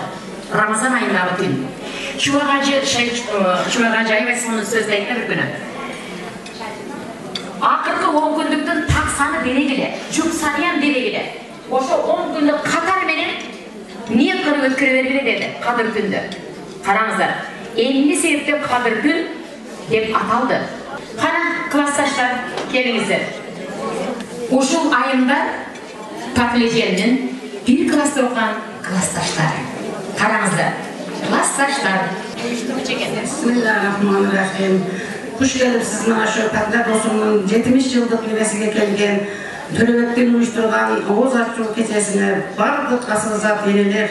Ramazan ayında gün. Çuvagacı ve sonun sözlerinde bir günü. Akırkı 10 günlüktün taksanı deregile, cüksanayan deregile. Oşo 10 günlük Katar menen niye kırı ötkürüverbile dedi Kadir günde. Karamızlar, 50 sebepte Kadir gün dep ataldı. Kana klastaşlar, gelinizler. Oşul ayında Patlıcan'ın bir klasta okuyan klastaşlar. Karamızlar, klastaşlar. Bismillahirrahmanirrahim. Hoş gelipsiz mana şu Patla Dostu'nun 70 yıllık nivesiga kelgen Төлөбектен uyuşturgan Oğuz Açуу keçesine bardыk asıl zat eneler.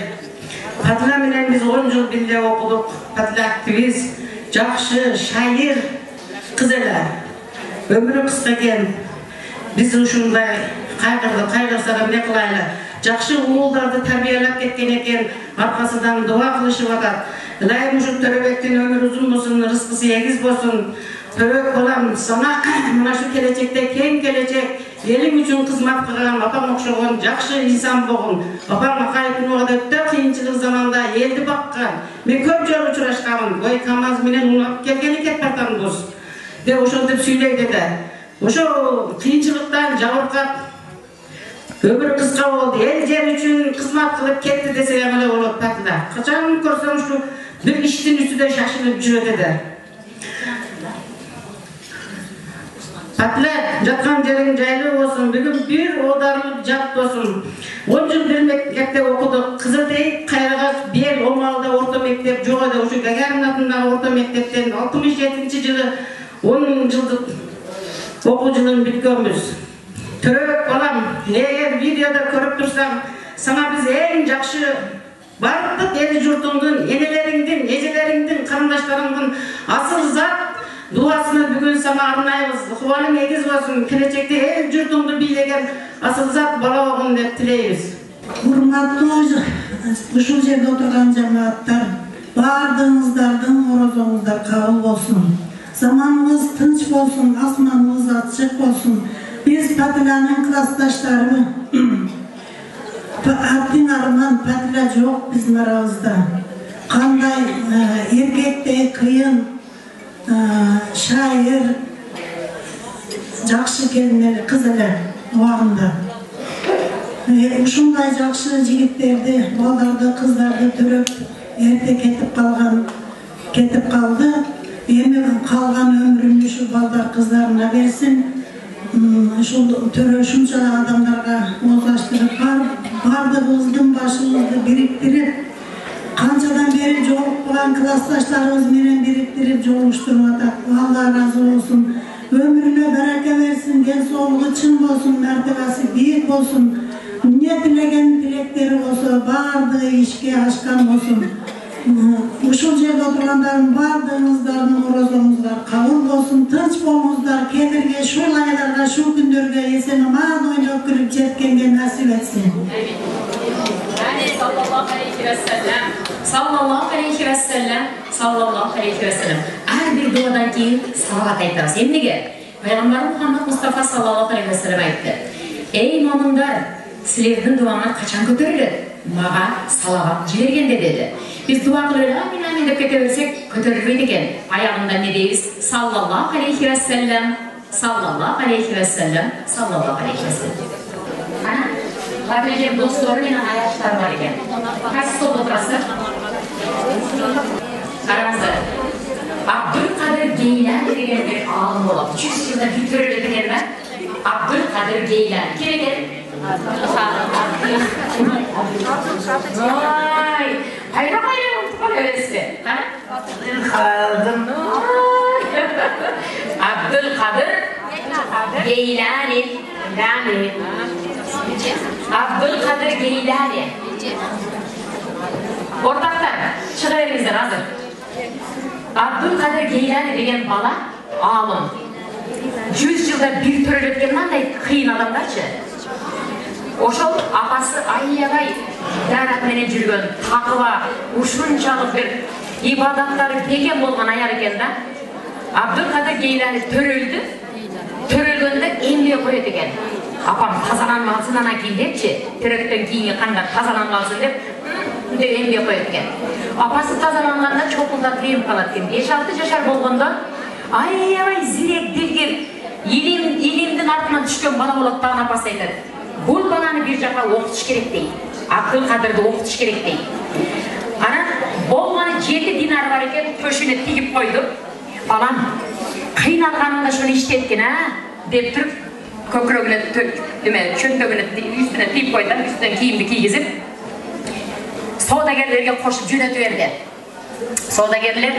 Patla menen biz 10 yıl birge okuduk. Patla aktivist, jakşı, şair kız ele. Ömrü kısa eken biz uşunday kaygırsak ne kılaylı. Jakşı uğuldardı tarbiyalap ketken eken arkasından dua kılışıp atat. Ilayım uşun Төлөбектин ömrü uzun bolsun, rızkısı egiz bolsun. Töbek bolam sana mana şu gelecekte keng gelecek eling üçün kızmat kılgan apam okşogon jakşı insan bolgun. Apam akayıpın öte kıyınçılık zamanda eldi bakkan. Men köp jol uçuraşkanmın. Boy kamaz menen unap kelgen eket partan dost. De oşontip süyleydi de. Oşo kıyınçılıktan jabırkap ömrü kıska oldu. El jer üçün kızmat kılıp ketti dese emele bolot Patla. Kaçan korsam şu bir iştin üstüde şaşırıp jüröte de. Patla, jatkan jerin jaylı olsun, bugün bir odarılıp jat olsun. 10 yıl bir mektepte okuduk, Kızıldey, Kayragaç, Bel, Omalda orta mektep, Joğada, uşu Gagarin adındагы orta mektepten 67. yılı 10 yıllık okuculuğun bitkenmiz. Török balam, eğer videoda körüp tursam, sana biz en jakşı bardыk el jurtundun, eneleriңdin, ejeleриңdin, karandaşlarыңdın asıl zat duasını bugün sana arnayımız. Kuvalın egiz olsun, gelecekte el jurtungdu biylegen asıl zat bala olgun dep tileybiz. Hurmatlı uşul jerde oturgan cemaatlar, bardığınızdardın orozоңуздар kabul olsun. Zamanımız tınç bolsun, asmanımız açık bolsun. Biz Patla'nın klastaşları, Abdin Arman Patla yok bizim aramızda. Kanday erkekte kıyın, şair, jakşı gelinler, kızlar oğanda. Uşunday jakşı jigitlerdi, baldardı, kızlardı töröp erte ketip kaldı. Emin kalgan ömrünü şu baldar kızlarına versin. Şu törö şunça adamlarga ozlaştırıp bardığımızın başımızды biriktirip kançadan beri jolup kalan klastaşlarımız menen biriktirip joluşturup atak. Allah razı olsun. Ömrüne bereke versin, den soğluğu çın bolsun, mertebesi büyük olsun. Ne tilegen tilekleri olsa bardığı işke aşkan olsun. Ушул жерде отургандардын баардыгыңыздардын оразаңыздар кабыл болсун, тынч болуңуздар, кедерге, ушул айларга, ушул күндөргө эсен аман ойноп кирип жеткенге насип этсин. Sallallahu aleyhi ve sellem. Her bir duadan keyin salavat aytamiz. Emnege? Peygamber Muhammed Mustafa sallallahu aleyhi ve sellem aytdı. Ey mo'minlar, sizlerдің dualar kaçan көтеріледі? Mağa salavat жібергенде dedi. Biz dua kılıyoruz, amin amin деп kete versek көтерілмейді екен. Ayağında ne deyiz? Sallallahu aleyhi ve sellem. Sallallahu aleyhi ve sellem. Sallallahu aleyhi ve sellem. Tabii dostları yine ayaklar var iken. Kaç stop oturası? Aramızda. Abdülkadir Geylani degen bir alım oldu. 200 yılda bir töreli degen ben. Abdülkadir Geylani. Kim eken? Vay! Hayra hayra unutma öylesi. Abdülkadir Geylani. Abdülkadir Geylani. Ortaklar, çıkıverimizden hazır. Abdülkadir Geylani degen bala alım. 100 yılda bir törel ötken mандай kıyın adamlarçı. Oşol apası ayyabay darat menen жүргөн takıva, ушунчалык bir ibadatlары бекем болгон аяр экен да. Abdülkadir Geylani төрөлдү. Төрөлгөндө эмне коет экен. Апам тазаланмасын анан кийин депчи, төрөктөн кийинки канга тазаланмасын деп эмне коет экен. Апасы тазаланганда чокулдап ем калат экен. 5-6 жашар болгондо аябай зирек дилгир илимдин артынан түшкөн бала болот дагы апасы айтат. Бул баланы бир жака окутуш керек дейт. Абдülkadirди окутуш керек дейт. Анан болгону 7 динар бар экен, көшүнө тигип койду. Балам, кыйналганыңда шуну иштеткин, деп туруп көкрөгүнө чөнтөгүнө үстүнө тийип койду, үстүнөн кийимди кийгизип соодагерлерге кошуп жөнөтүп берди. Соодагерлер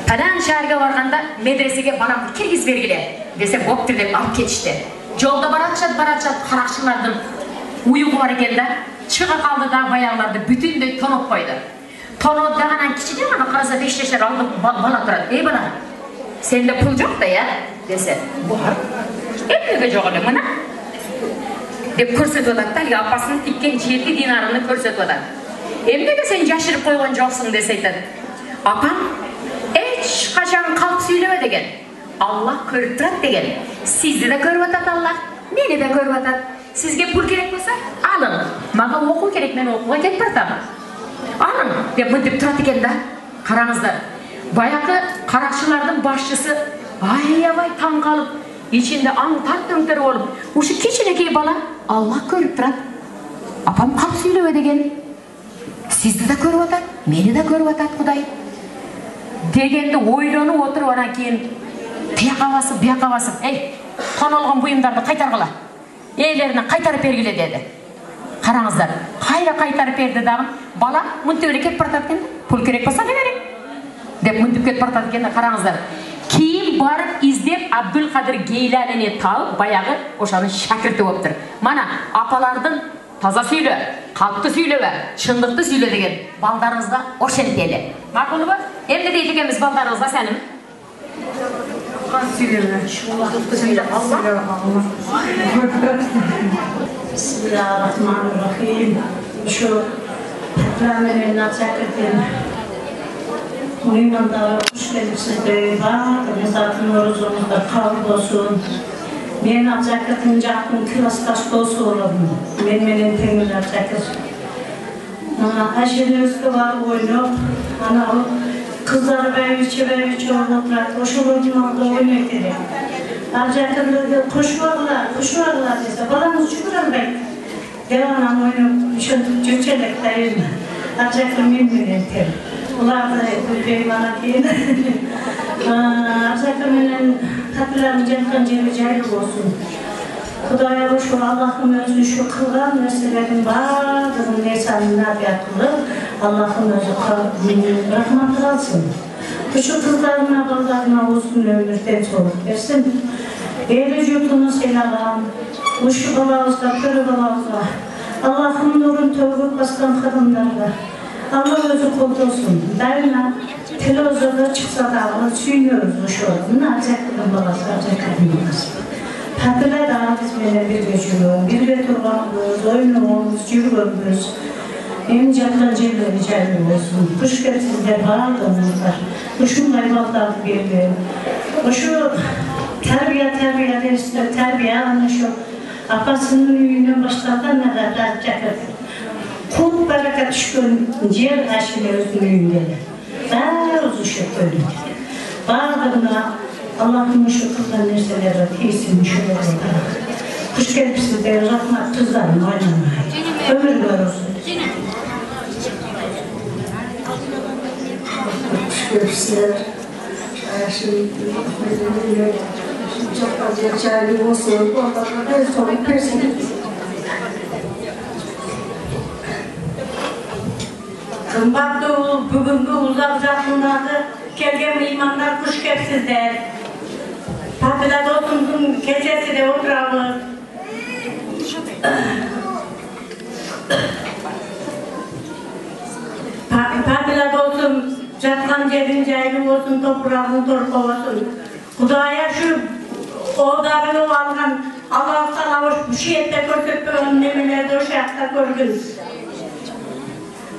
Падан шаарга барганда медресеге баламды киргиз бергиле десе боптур деп алып кетишти. Жолда баратышат каракчылардын уюгу бар экен да, чыга калды да баягыларды бүтүндөй тоноп койду. Тоноп дагынан кичине ана караса 5 жашар алды бала турат. Эй бала, сенде пул жок да я десе, бар. Эмнеге жок эле мына? Деп көрсөтүп атат да, апасынын тиккен 7 динарыны көрсөтүп атат. Эмнеге сен жашырып койгон жоксуң десе айтат. Апам эч качан калп сүйлөбө деген. Аллах көрүп турат деген. Сизди да көрүп атат Аллах, мени да көрүп атат. Сизге пул керек болсо, алың. Мага окуу керек, мен окууга кетип бартам. Алың деп мынтип турат экен да. Караңыздар. Баягы каракчылардын башчысы аябай таң калып, ичинде аң-таң төңтөр болуп, ушу кичинекей бала Аллах көрүп турат. Апам калп сүйлөбө деген. Сизди да көрүп атат, мени да көрүп атат Кудай. Дегенде ойлонуп отуруп анан кийин тияка басып, бияка басып, эй, тонолгон буюмдарды кайтаргыла. Ээлерине кайтарып бергиле деди. Караңыздар, кайра кайтарып берди дагы. Бала мынтип эле кетип бартат экен. Пул керек болсо берем. Деп мынтип кетип бартат экен. Караңыздар. Кийин барып издеп Абдülkadir Geylani'ni таап, баягы ошонун шакирти болуптур. Мана апалардын таза сүйлө, калпты сүйлөбө, чындыкты сүйлө деген балдарыңызга ошентели. Макулбу? Эмне дейт экенбиз балдарыңызга сеним? Bismillahirrahmanirrahim. Şu rahmenin açıklıkları Uyumanda hoş geldiniz de var. Zaten oruzumuzda kabul olsun. Men açıklıkın jakın klastaş olsun. Menen temir açıklık. Aşırımızda var oynup. Ana o kızlar büyüyüşü oynatlar. Koşulurlarında oynuyor dedi. Açıklıkta koşuyorlar dese. Balamız şuradan bek. Devamlı oynup cüçelek dayırma. Açıklık menen temir. Ular da öyle bana keyin. Arzakımın tatlarını jetken jeri jaylı olsun. Kudaya şu Allah'ın özü şu kılgan meselelerin bardığın nesanın nabiyatlı Allah'ın özü rahmatı alsın. Şu kızlarına, ballarına olsun ömürden soğuk versin. Eli yurtunu selalan, uşu balavuzda, körü balavuzda. Allah'ın nurun tövbe baskan kadınlarla. Allah özü koldosun. Daima televizyonda çıksa da suyunuyoruz bu şu. Bunlar Acaklı'nın babası, Acaklı'nın babası. Tatlılar da biz böyle bir geçiyoruz. Bir turbanımız, oyunumuz, yürümümüz. Benim yapılan cebleri cebri olsun. Kuş sizler bağlı olurlar. Kuşun hayvanlarını veriyor. Şu terbiye dersler, terbiye anlaşıyor. Apasının üyüne başlardan ne kadar ceket. Kul baraka düşkün ciğer aşırı özünün üyüne. Daha uzun şey böyle. Bağlarına Allah'ın şu kıldan nerselere kesin şöyle oldu. Kuş sizler rahmat tuzlarını oynamayın. Ömür görürsün. Görüşler, şimdi çok acayip çaylı olsun, onlarla en son persiniz. Kımbatlı bugünkü uzak yakınlarda kelgen imanlar kuş sizler. Papilat olsun gecesi de oturalım. Papilat olsun. Жатқан жердің жайлы болсын, топырағың торқа болсын. Құдая şu oğdarını alған, Allah'tan avuç bu şiyette көрсетпеген немелерді ошақта көргін.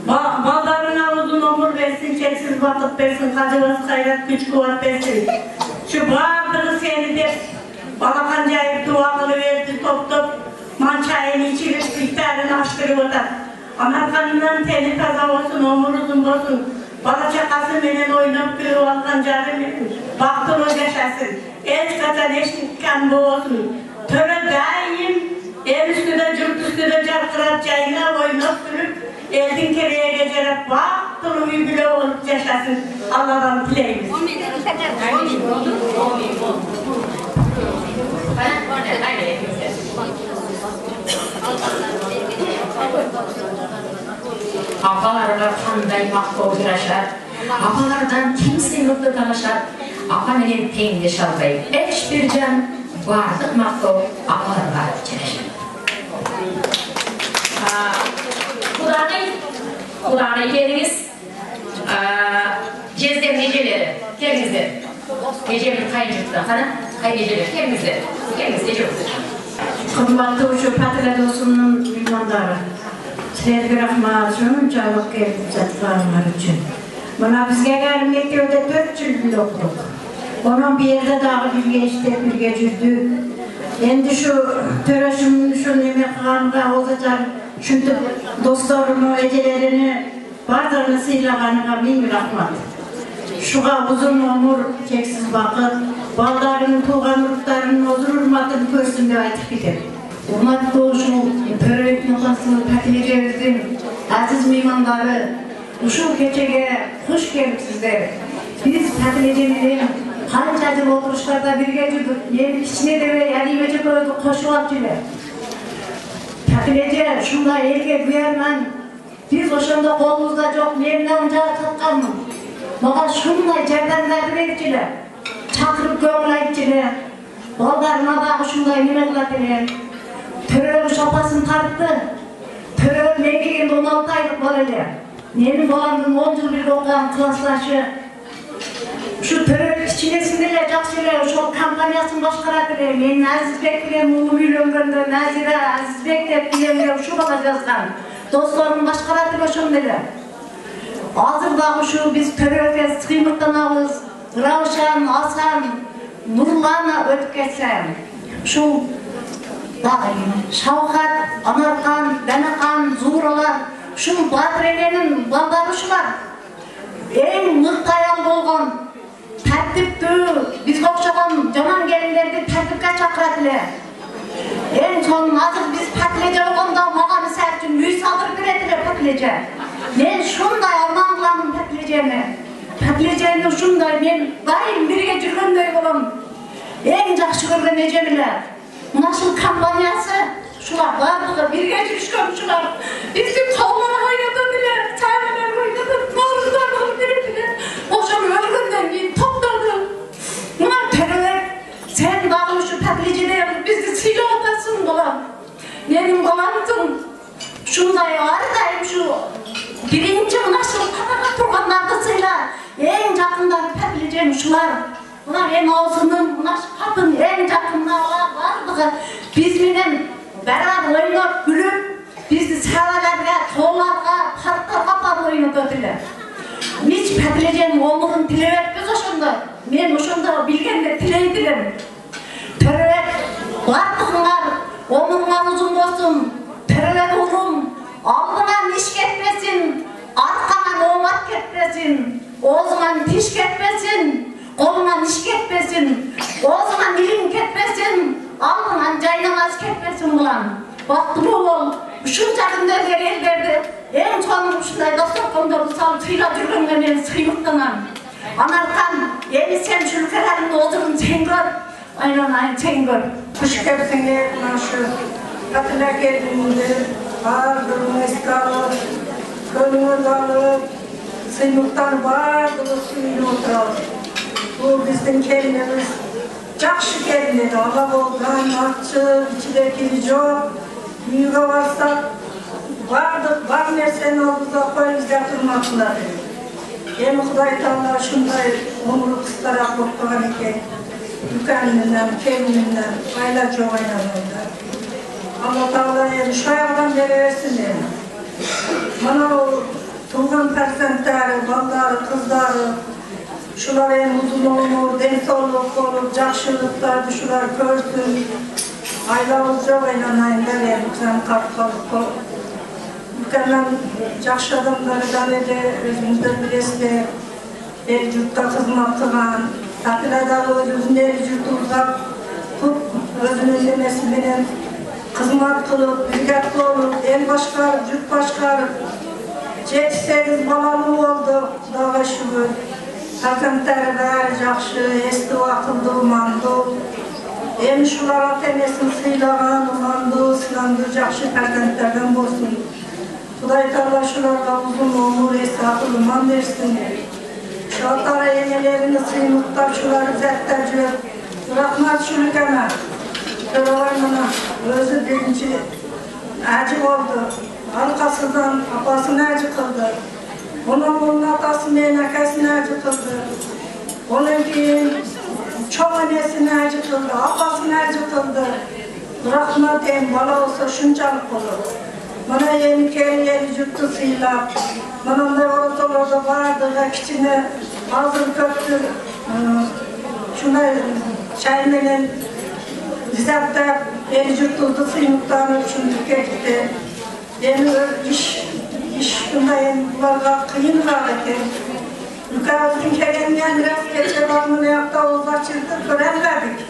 Балдарına uzun ömür versin, çeksiz vakit versin, қажыбас қайрат, күч қуат versin. Şu бардығы seni de балақан жайып туақылы verdi, топ-топ, mançayını içilip, iftarını açtırып otar. Anarkanından teni taza olsun, ömür uzun olsun. Bala çakası menen oynap görüp algan jarım baktılı yaşasın. Hiç kaçan eşitken bu olsun. Töre daim el üstüne, cürt üstüne jarkırat jayına oynap sürüp eldin kereye gecerip baktılı üybüle olup yaşasın. Allah'tan dileyimiz. Apalarına qanday maqtov jirashar, apalardan kim sevimli talashar, apa menen tengdeş albay. Hiçbir can bardiq maqtov apalarga jirashar. Kudagay keliniz, jezdem nejeleri, kelingizler. Nejemin kayınjıktan, qana, kay nejeler, kelingizler. Kelingizler, nejeler. Kımbatlı şu Patilat olsunun ünvanları. Sizlerge rahmat üçün cavab geldi zatlarlar üçün. Bana bizge gelin mektebde 4 yıl okuduk. Onun bir yerde dağı birge işlep birge жүрдük. Endi şu töreşimin şu neme kılanıga olacak. Çünkü dostlarını, ecelerini, bardağını sıylaganıga bin rahmat. Şuğa uzun ömür, çeksiz vakit, baldarının, tuğan uruklarının ozur hurmatını körsün de aytıp gidelim. Hurmatlı oluşun, törek noktasını patileceğimizin aziz meymanları, uşu keçege hoş gelipsizler. Biz patileceğimizin kanca yıl oturuşlarda birge жүрдük, yerin içine de ve yanimece koyduk, koşu atçılar. Patilece, şunda elge güyermen, biz oşanda kolumuzda çok, yerimden onca tatkanmın. Bana şunday cerdenlerdi bekçiler, çakırıp gömülayıpçiler, ballarına da şunday nimetler. Töröğün şapasını tarttı. Töröğün mengegen 16 aylık var ele. Benim balamdın 10 yıl bir okuyan klaslaşı. Şu töröğün içinesindeler, жақсылар, şu kampanyasını başkaratırlar. Benim Azizbek bilen Muğum Üylöngön'de, Nazire Azizbek de bilen şu bana yazgan. Dostlarımın başkaratırlar şunları. Hazırдағы şu biz töröğe sıkıyımıktanağız. Ravşan, Asan, Nurlan'a ötüp geçsem. Şu Şavkat, Anarkan, Danakan, Zuhralar, şu Badre'nin balları şular. En mıhtayal bolğan, tertiptü, biz okşagan jaman gelinlerdi tertipke çakıradılar. En son hazır biz patilece olganda mağa misal üçün müy saldır berediler patilece. Men şunday arman kılamın patileceni. Patileceni şunday, men daim birge жүргөндөй bolam. En жақсы көрген ejemiler. Nasıl kampanyası? Şular bardığı birge жүрüşkön şular. Bizim tavlara oynadılar, çaylar oynadılar, navruzlar oynadılar. Oşam ölgönden keyin topladı. Bunlar terör. Sen bağlı şu patilecede bizi silah atasın bolam. Benim balamsın. Şunday var dayım şu. Birinci mınaş en jakınları Patileceğim şular. Bunlar en ağzının, bunlar kapın en jakınları vardığı. Biz bilen beraber oynayıp gülüp, bizi severlerge, toğlarga, parklarga apar oyunu götüler. Hiç Patileceğim oğlum tilep etmez oşunda. Men oşunda bilgende tileydiler. Törek bardığınlar, omurgan uzun olsun, törek oğlum, aldığına iş ketmesin, arkana omat ketmesin, ağzına diş ketmesin, koluna iş ketmesin, ağzına ilim ketmesin, aldığına caynamaz ketmesin ulan. Baktım oğlum, şunca günlerdir ellerdi, en sonum şunday dostum kondoru salıp sıyla жүргенге men sıylıktanan. Anarkan, eni sen şu ülkelerin oğzunun sen gör, aynen sen gör. Kuş kepsine naşı Patila geldiğinde bardığını eski alıp, gönlünü alıp, sıymıktan bardığını suyunu oturalım. Bu bizim kelimemiz жақşı kelimedi. Allah oldan, akçı, içindeki yok. Büyüge varsak, vardık, var nerseni aldığında koyuz yatırmaklar. Hem Xuday Teala şunday umru kıstara korktuğun eken, dükkanından, kendimden, aylar çok oynamaydı. Allah Teala yani şu ayaktan beri versin yani. Bana o tuğan persentleri, balları, kızları, şular en uzun olur, densoluk olur, jakşılıklar, şular görsün. Aylar çok oynanayınlar yani, sen kalk. Mükemmel jakşı adamlardan ele özünüzde bilesizler, el-yurtta hizmet kılan, Patila'da özünün el-yurtta uzak, özünün demesiyle hizmet kılıp, birlikte olup, el başkarıp, yurt başkarıp, 7-8 balalı oldu, dağa şükür. Hakimleri bari jakşı, esti akıldı, umandı. Hem şular atenesin sıylagan, umandı, ıslandı, jakşı perkentlerden bolsun. Xuday Teala şularga uzun umur, esti akıl, uman versin. Şuatlara yenelerini sıymıktar, şuları zətler jüp. Rahmat şülükeme. Köravaymana, özü birinci acı oldu. Arkasından apasını acı kıldı. Onun atası menekesini acı kıldı. Onun keyin çok annesini acı kıldı, apasını acı kıldı. Rahmat en bala olsa şuncalık olur. Bana yeni yeni yuttu sıylap. Bana da orada vardı da kiçine hazır köktür. Şuna çaymenin Rizap'ta yeni yutuldu sıymıktan üçündür gitti. Yeni iş şunda en bularga kıyın var eken. Yukarıdın kelengen biraz geçe varmını yapta uzlaşırdı, görenlerdik.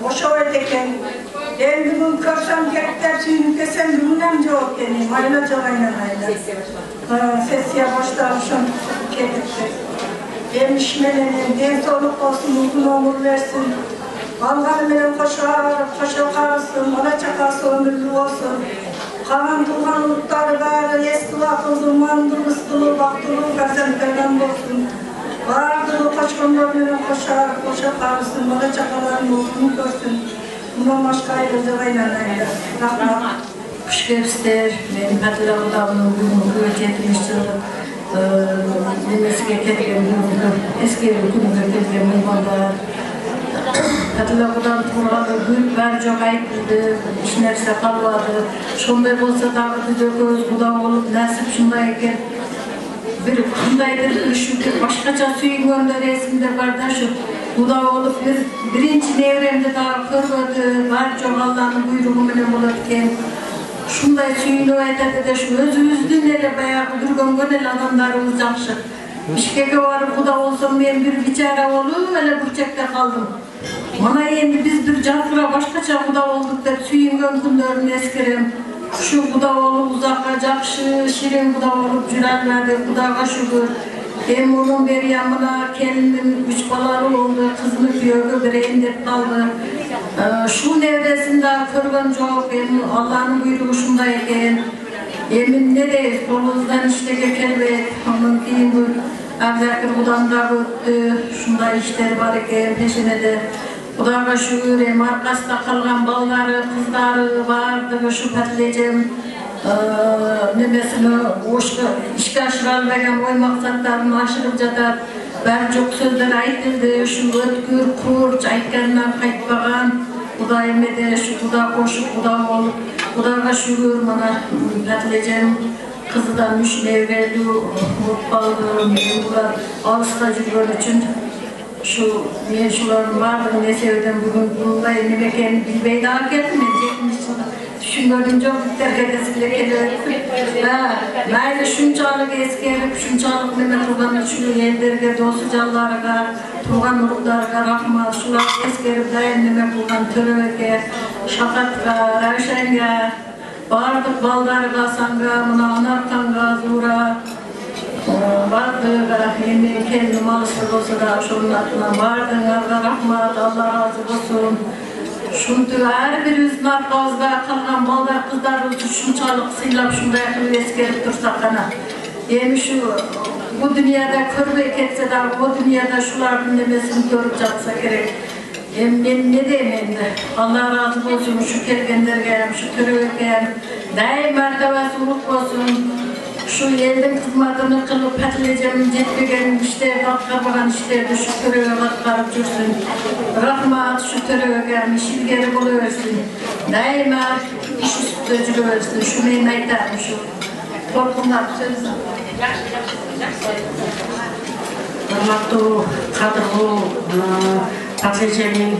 Boşa öydeken. Ben bugün körsem gerekler suyunu kesem bugünden cevap deneyim. Ayla ayla. Sesiye başlamışım kedikti. Ben işmelenim, den soluk olsun, uzun umur versin. Alganı benim koşa karısın, bana çakası ömürlü olsun. Kalan tuğan urtları bari, eski vakıldı, mandı, ıstılı, baktılı, gazetlerden olsun. Vardı, koşkunlar benim koşa karısın, bana çakaların olsun görsün. Bundan başka ayrıca rahmat. Kuş kepsler, benim Patila odamının bugün 70 yıllık demesiga ketken eski hükümete ketken mehmonlar. Patila odam turganda gül bari çok ayıptı, iş nerse kalmadı. Şunday bolsa dagı düzököz, buda olup nasip şunday eken. Bir kundaydır şükür, başkaça süyüngönler esimde barda şu. Buda olup birinci nevremde daha körgödü, var çok Allah'ın buyruğu menen bolatken. Şunday süyünü etedi de şu özümüzdün ele bayağı durgan gönel adamlarımız jakşı. Bişkek'e varıp buda olsam ben bir biçara olup ele burçakta kaldım. Bana endi biz bir jarkıra başkaça buda olduk dep süyüngön günlerini eskerem. Şu buda olup uzakka jakşı, şirin buda olup jürerlerdi, budaga şükür. Hem onun bir yanına kendim 3 balalı oldu, kızını köyge bireyim dep kaldı. Şu nevresinde körgön çok, Allah'ın buyruğu şunda eken. Emin ne deyiz, kolunuzdan iştege kelbet, onun keyin bu Abzakir Budam'da öttü, şunda işleri var eken, peşine de. Kudaga şükür, arkasında kalgan balları, kızları vardı, şu Patileceğim. немесini işe aşırılmayan oy maksatlarını aşırıp jatar. Ben çok sözler aytıldı, şu ötkür, kurç, aytkandan kaytpagan, Kudayım ede, şu kuda koşup, kuda olup, kudaga şükür, mana Patilece'nin kızı da müşnevveli, mutbaldı, men bular alışta жүрген üçün, şu men şuların bardığını esevden bugün bunday neme ekeni bilbey daha keldim, men 70 yılda düşünmördüm çok terkedesiyle keledi. Mayli şunçalık eskerip, şunçalık mene turgan üçünü ellerge, dostu jallarga, turgan uruklarga rahmat, şular eskerip dayın neme bulgan Töröge, Şakatga, Ravşen'ge, bardık baldarga, Sanga, mına Anartan'ga, Zura, bardığa, emin kendim alışır olsa da şunun adına bardığına rahmat, Allah razı olsun. Şuntu her birimizin arkamızda kalgan balдар kızlarımızı şunçalık sıylap şunday kılıp eskerip dursak kana. Yani şu bu dünyada körbe ketse de bu dünyada şuların nemesini görüp жатsa gerek. Ben ne diyeyim endi? Allah razı olsun şu kelgenlerge, şu Töröge, daim mertebesi uluk olsun. Şu elden hizmetini kılıp Patilece'nin jetmegen işler, katkapagan işlerde şu Töröge katkarıp жүрсün. Rahmat şu Töröge, işilgeri buluversin. Daima iş üstüde жүрüversin. Şu men aytarım şu. Korkunlar söz. Rahmatlı, kadırlı, Patilece'nin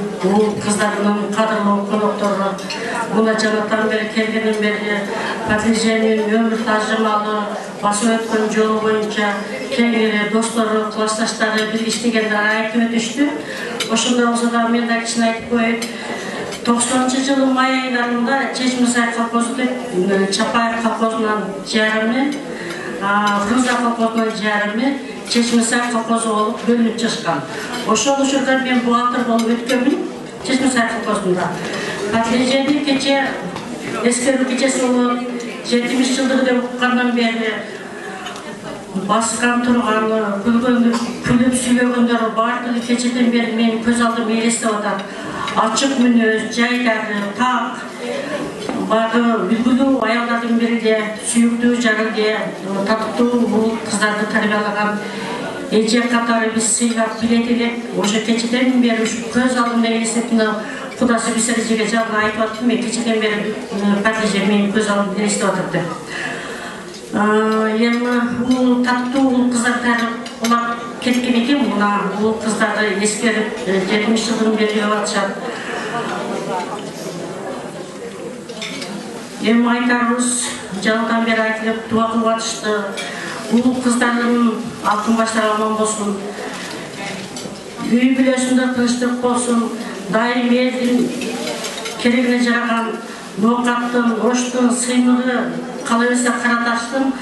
kızlarının kadırlı konukları, buna janatan beri kelgenden beri Patilece'nin ömür tarjımalı, başı ötken jolu boyunca kelgeri, dostları, klastaşları bir işlegenler ayetime düştü. Oşunda olsa da men de kişini aytıp koyup 90-жылдын май айдарында Чечмесай колхозу, Чапаев колхозунан жарымы, Груза колхозунан жарымы, Чечмесай колхозу болуп бөлүнүп чыккан. Ошол учурда мен бухгалтер болуп өткөнмүн Чечмесай колхозунда. Patilece'ни кече эскерүү кечеси болуп 70 жылдык деп уккандан бери баскан турганы, күлүп сүйлөгөндөр баардыгы кечеден бери менин көз алдым элестеп атат. Açık münöz, jaydары, tak, bagı, үлгүлүү аялдардын бири де, сүйүктүү жары де, татыктуу бул кыздарды тарбиялаган эже катары биз сыйлап билет элек. Ошо кечеден бери көз алдымда элестетип, Кудасы биз эжеге жагына айтып аттым, мен кечеден бери Patilece менин көз алдымда элестеп атат. Эми бул татыктуу кыздарды улап кеткен екен, мына бұл қыздарды ескеріп 70 жылдың бері атышат. Эми айтарыбыз жаңадан бері айтылып, дуа кылып атышты. Бұл қыздардың алтын баштары аман болсын. Үй бүлөсүндө тынчтык болсын. Дайым элдин керегине жараган ноокаттын, оштун, сыймыгы, кала берсе караташтын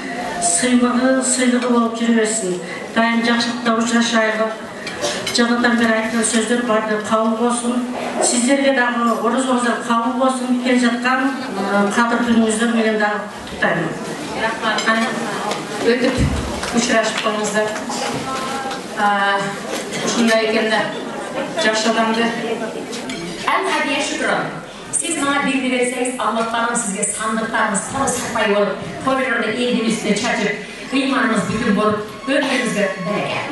сыйлыгы болуп жүрө берсин. Дайым жакшылыкта учурашайлы. Жаңадан бери айткан сөздөр барды кабыл болсун. Сиздерге дагы орозуңуздар кабыл болсун. Келе жаткан кадыр күнүңүздөр менен дагы куттуктайм. Рахмат. Өтүп учурашып калыңыздар. Ушундай экенде жакшы адамды Әл-Хадия Шүкран. Siz bana bilgi verseniz Allah'tan sizge sandıklarınız toz sapay olup, toylarda elinin üstüne çarpıp, kıymanınız bütün bolup, ömrünüzde bereket.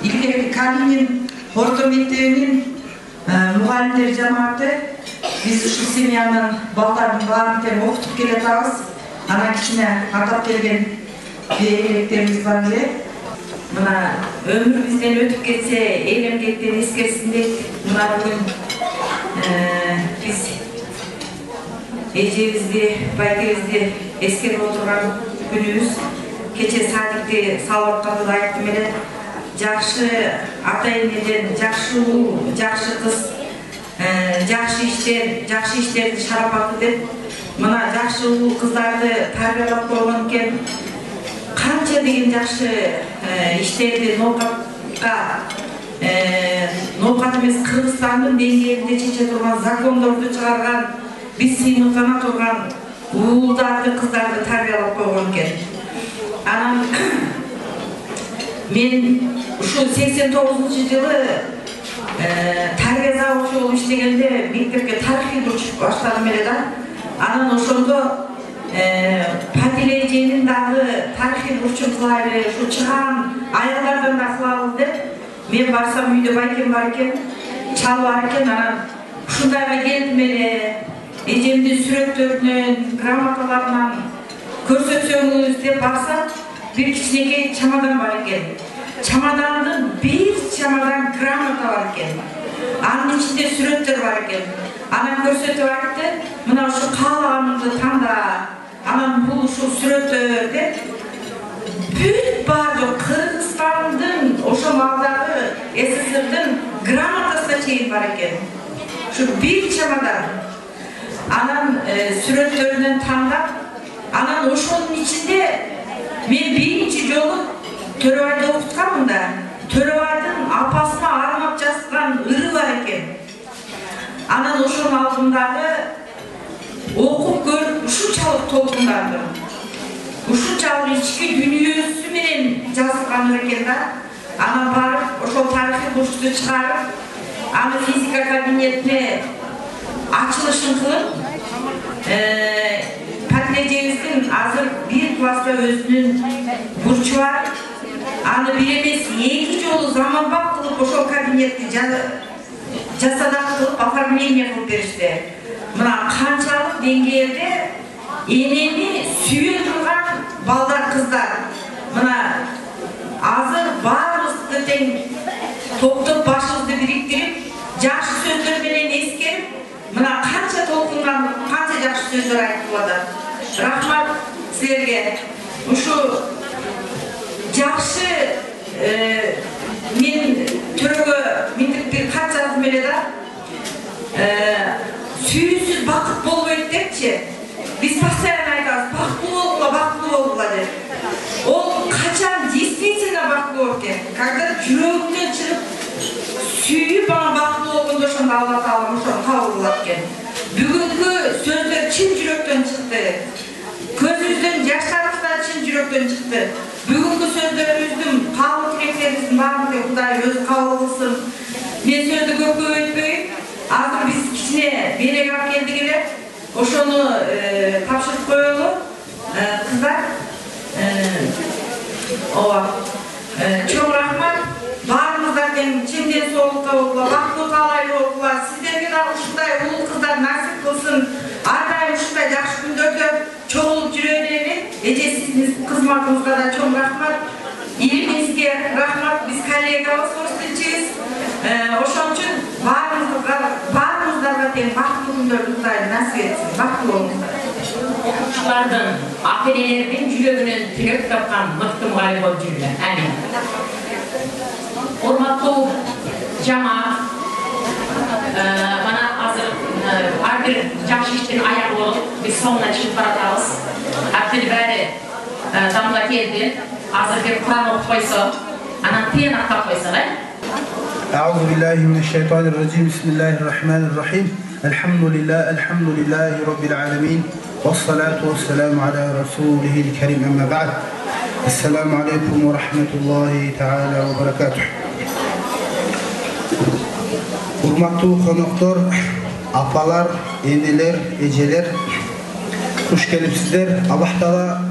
İlgili Kalinin orta mekteğinin muhallimleri cemaati biz şu semyanın ballarının bağımlıklarını okutup geletağız. Ana kişine atap gelgen eleklerimiz var bile. Buna ömür bizden ötüp geçse eylemdekten eskersinde buna bugün biz ejebizdi, baytebizdi eskerip oturgan günümüz. Keçe sadikte salvatkanı ayıktım ele. Жақсы ата-енеден, жақсы қыз, жақсы іштерді шарапаты деп, мына жақсы қыздарды тарбиялап қойған екен, қанша деген жақсы іштерді ноқат емес Қырғызстанның деңгейінде шеше тұрған закондарды шығарған, біз сыйлықтана тұрған ұлдарды, қыздарды тарбиялап қойған екен. Анам мен şu 89 жылы тарбия завучу болуп иштегенде мектепке тарыхый бурчуп баштадым эле да. Анан ошондо Патиле эженин дагы тарыхый бурчун кылайлы, ушу чыган аялдардан да кылабыз деп мен барсам үйдө байкем бар экен, чал бар экен, анан ушундайга келдим эле, эжемдин сүрөттөрүнөн, грамоталарынан көрсөтсөңүз деп барсам, бир кичинекей чамадан бар экен. Чамадандын бир чамадан грамота бар экен. Анын ичинде сүрөттөр бар экен. Анан көрсөтүп айтты, мына ушу каалаганыңды танда, анан бул ушул сүрөттөр деп бүт баардык Кыргызстандын, ошол малдагы СССРдин грамотасына чейин бар экен. Ушу бир чамадан. Анан сүрөттөрүнөн тандап, анан ошонун ичинде мен биринчи жолу Төрөбайды окутканмын да, Төрөбайдын апасына арнап жазган ыры бар экен. Анан ошону алдым дагы окуп көрүп ушунчалык толкундандым. Ушунчалык ички дүйнөсү менен жазылган экен да. Анан барып, ошол тарыхый бурчту чыгарып, аны физика кабинетине ачылышын кылып, Патиле эжебиздин азыр 1 класста өзүнүн бурчу бар. Аны бир эмес 2 жолу заманбап кылып ошол кабинетти жасадак кылып оформление кылып беришти. Мына канчалык деңгээлде энени сүйө турган балдар, кыздар. Мына азыр баарыбызды тең топтоп башыбызды бириктирип, жакшы сөздөр менен эскерип, мына канча толкунган, канча жакшы сөздөр айтып атат. Рахмат силерге. Ушу жакшы мен төрөгө минтип бир кат жаздым эле да. Сүйүүсүз бакыт болбойт депчи. Биз постоянно айтабыз, бактылуу болгула деп. Ол качан действительно бактылуу болот экен? Когда жүрөгүңдөн чыгып сүйүп ана бактылуу болгондо ошондо Алла Таала ошону кабыл кылат экен. Бүгүнкү сөздөр чын жүрөктөн чыкты. Көзүбүздөн жаштарыбыз да чын жүрөктөн чыкты. Бүгүнкү сөздөрүбүздүн кабыл тилектерибиздин баардыгын Кудай өзү кабыл кылсын. Мен сөздү көп көбөйтпөй, азыр биз кичине белек алып келдик эле. Ошону тапшырып коелу. Кыздар, ооба. Чоң рахмат. Баарыбызга тең чынден соолукта болгула, бактылуу каалайлуу болгула. Сиздерге дагы ушундай улуу кыздар насип кылсын. Ар дайым ушундай жакшы күндөрдө чогулуп жүрө берели. Эжесиздин кызматыңызга да чоң рахмат. Илимизге рахмат. Биз коллегабыз, курстучубуз. Ошон үчүн баарыбыздарга тең бактылуу күндөрдү Кудай насип этсин. Бактылуу болуңуздар. Окуучулардын, апелелердин жүрөгүнөн тилек тапкан мыкты мугалим болуп жүргүлөр. Амин. Урматтуу жамаат, мана азыр ар бир жакшы иштин аягы болуп, биз соңуна чыгып баратабыз. Абдил баары дамга келди. Азыр бир Кур'ан окуп койсо, анан тыйын аттап койсо, أعوذ بالله من الشيطان الرجيم بسم الله الرحمن الرحيم الحمد لله رب العالمين والصلاة والسلام على رسوله الكريم أما بعد السلام عليكم ورحمة الله تعالى وبركاته. Урматтуу коноктор, апалар, энелер, эжелер, куш келипсиздер. Аллах Таала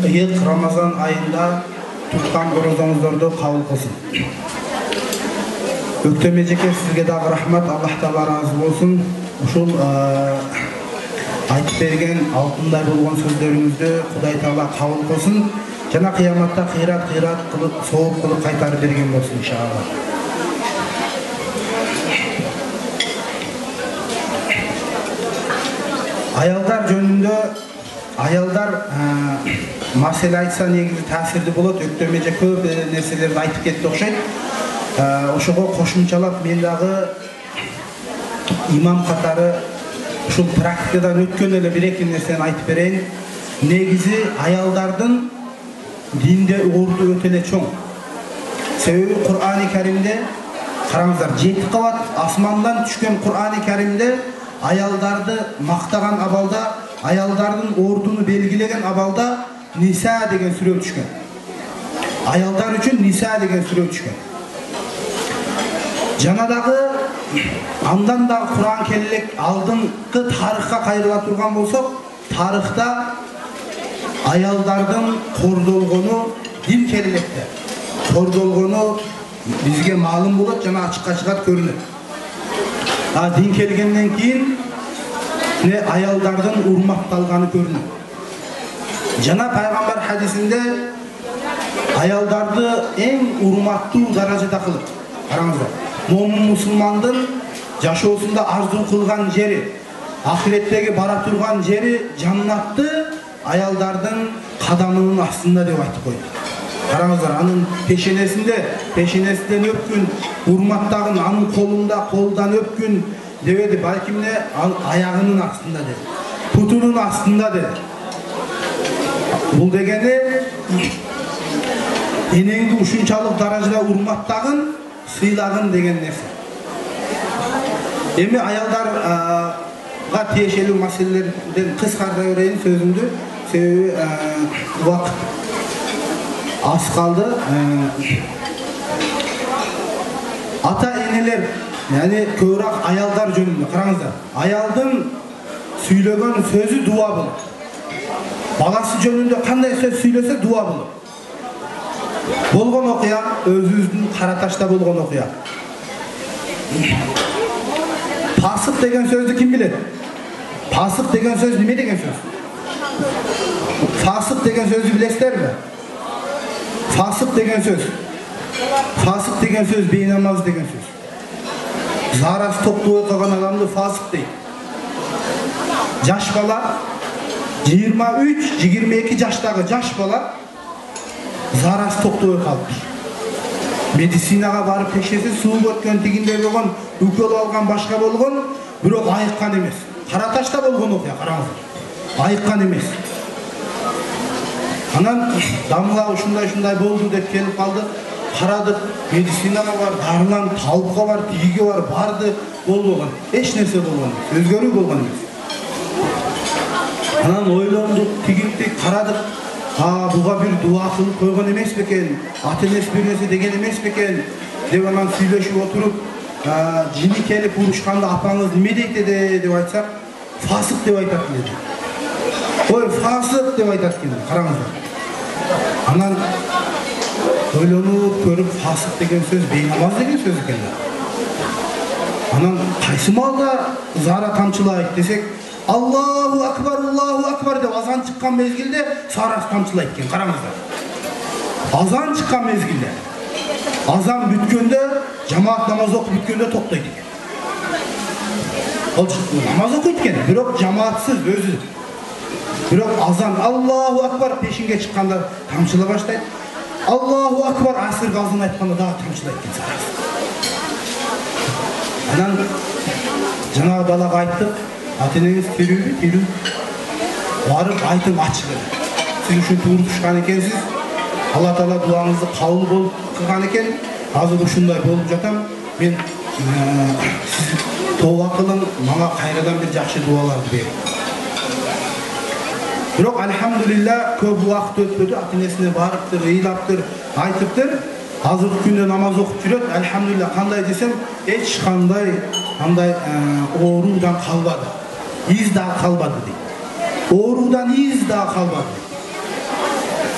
ыйык Рамазан айында туткан орозоңуздорду кабыл кылсын. Өктөм эжеке, сизге дагы рахмат, Аллах Таала ыраазы болсун. Ушул айтып берген алтындай болгон сөздөрүңүздү Кудай Таала кабыл кылсын. Жана кыяматта кыйрат кылып, сооп кылып кайтарып берген болсун иншалла. Аялдар жөнүндө, аялдар маселе айтса негизи таасирди болот. Өктөм эже көп нерселерди айтып кетти окшойт. Ошого кошумчалап мен дагы имам катары ушул практикадан өткөн эле бир-эки нерсени айтып берейин. Негизи аялдардын динде орду өтө эле чоң. Себеби Кур'ан-ы Каримде караңыздар, 7 кабат асмандан түшкөн Кур'ан-ы Каримде аялдарды мактаган абалда, аялдардын ордуну белгилеген абалда Ниса деген сүрө түшкөн. Аялдар үчүн Ниса деген сүрө түшкөн. Жана дагы андан да Кур'ан келелек алдыңкы тарыхка кайрыла турган болсок, тарыхта аялдардын кордолгону дин келекте. Кордолгону бизге маалым болот жана ачыкка чыгат көрүнөт. Дин келгенден кийин аялдардын урматталганы көрүнөт. Жана пайгамбар хадисинде аялдарды эң урматтуу даражада кылып. Караңыздар. Момун мусулмандын жашоосунда арзу кылган жери, ахиреттеги бара турган жери жаннатты аялдардын кадамынын астында деп айтып койду. Караңыздар, анын пешенесинен өпкүн, урматтагын анын колундан өпкүн дебеди, балкимне аягынын астында деди. Путунун астында деди. Бул дегени энеңди ушунчалык даражада урматтагын, сыйлагын деген нерсе. Эми аялдарга тиешелүү маселелерден кыскарта берейин сөзүмдү, себеби убакыт аз калды. Ата-энелер, яни көбүрөөк аялдар жөнүндө караңыздар. Аялдын сүйлөгөн сөзү дуа болот. Баласы жөнүндө кандай сөз сүйлөсө дуа болот. Болгон окуя өзүбүздүн Караташта болгон окуя. Пасык деген сөздү ким билет? Пасык деген сөз неме деген сөз? Фасык деген сөздү билесиздерби? Фасык деген сөз. Фасык деген сөз бейнамаз деген сөз. Зарасы токтубой калган адамды фасык дейт. Жаш бала 23-22 жаштагы жаш бала зарасы токтубой калыптыр. Медицинага барып текшерсе сууп өткөн тигиндей болгон, укол алган башка болгон, бирок айыккан эмес. Караташта болгон окуя, караңыздар. Айыккан эмес. Анан дамыла ушундай болду деп келип калды. Карадык, медицинага бар, дарыланып, талыпка бар, тигиге бар, барды болбогон. Эч нерсе болгон эмес. Өзгөрүү болгон эмес. Анан ойлондук, тигиндик карадык. Буга бир дуа кылып койгон эмес бекен, ата-энеси бир нерсе деген эмес бекен деп анан сүйлөшүп отуруп, жини келип урушканда апаңыз неме дейт эди деп айтсак, фасык деп айтат эле. Ой, фасык деп айтат экен, караңыздар. Анан ойлонуп көрүп, фасык деген сөз бейнамаз деген сөз экен. Анан кайсы маалда зара тамчылайт десек, Аллаху акбар деп азан чыккан мезгилде сарасы тамчылайт экен, караңыздар. Азан чыккан мезгилде. Азан бүткөндө, жамаат намаз окуп бүткөндө токтойт экен. Ол намаз окуйт экен, бирок жамаатсыз өзү. Бирок азан Аллаху акбар пешинге чыкканда тамчылай баштайт. Аллаху акбар асырга азан айтканда дагы тамчылайт экен сарасы. Анан жанагы балага айттык, ата-энеңиз тирүүбү? Тирүү. Барып айтып ачык эле. Сиз ушинтип урушкан экенсиз. Алла Таала дуаңызды кабыл болуп кылган экен. Азыр ушундай болуп жатам. Мен сиз тооба кылың, мага кайрадан бир жакшы дуаларды бериң. Бирок альхамдулилла көп убакыт өтпөдү. Ата-энесине барыптыр, ыйлаптыр, айтыптыр. Азыркы күндө намаз окуп жүрөт. Альхамдулилла, кандай десем, эч кандай оорудан калбады. Из да калбады дейт. Оорудан из да калбады.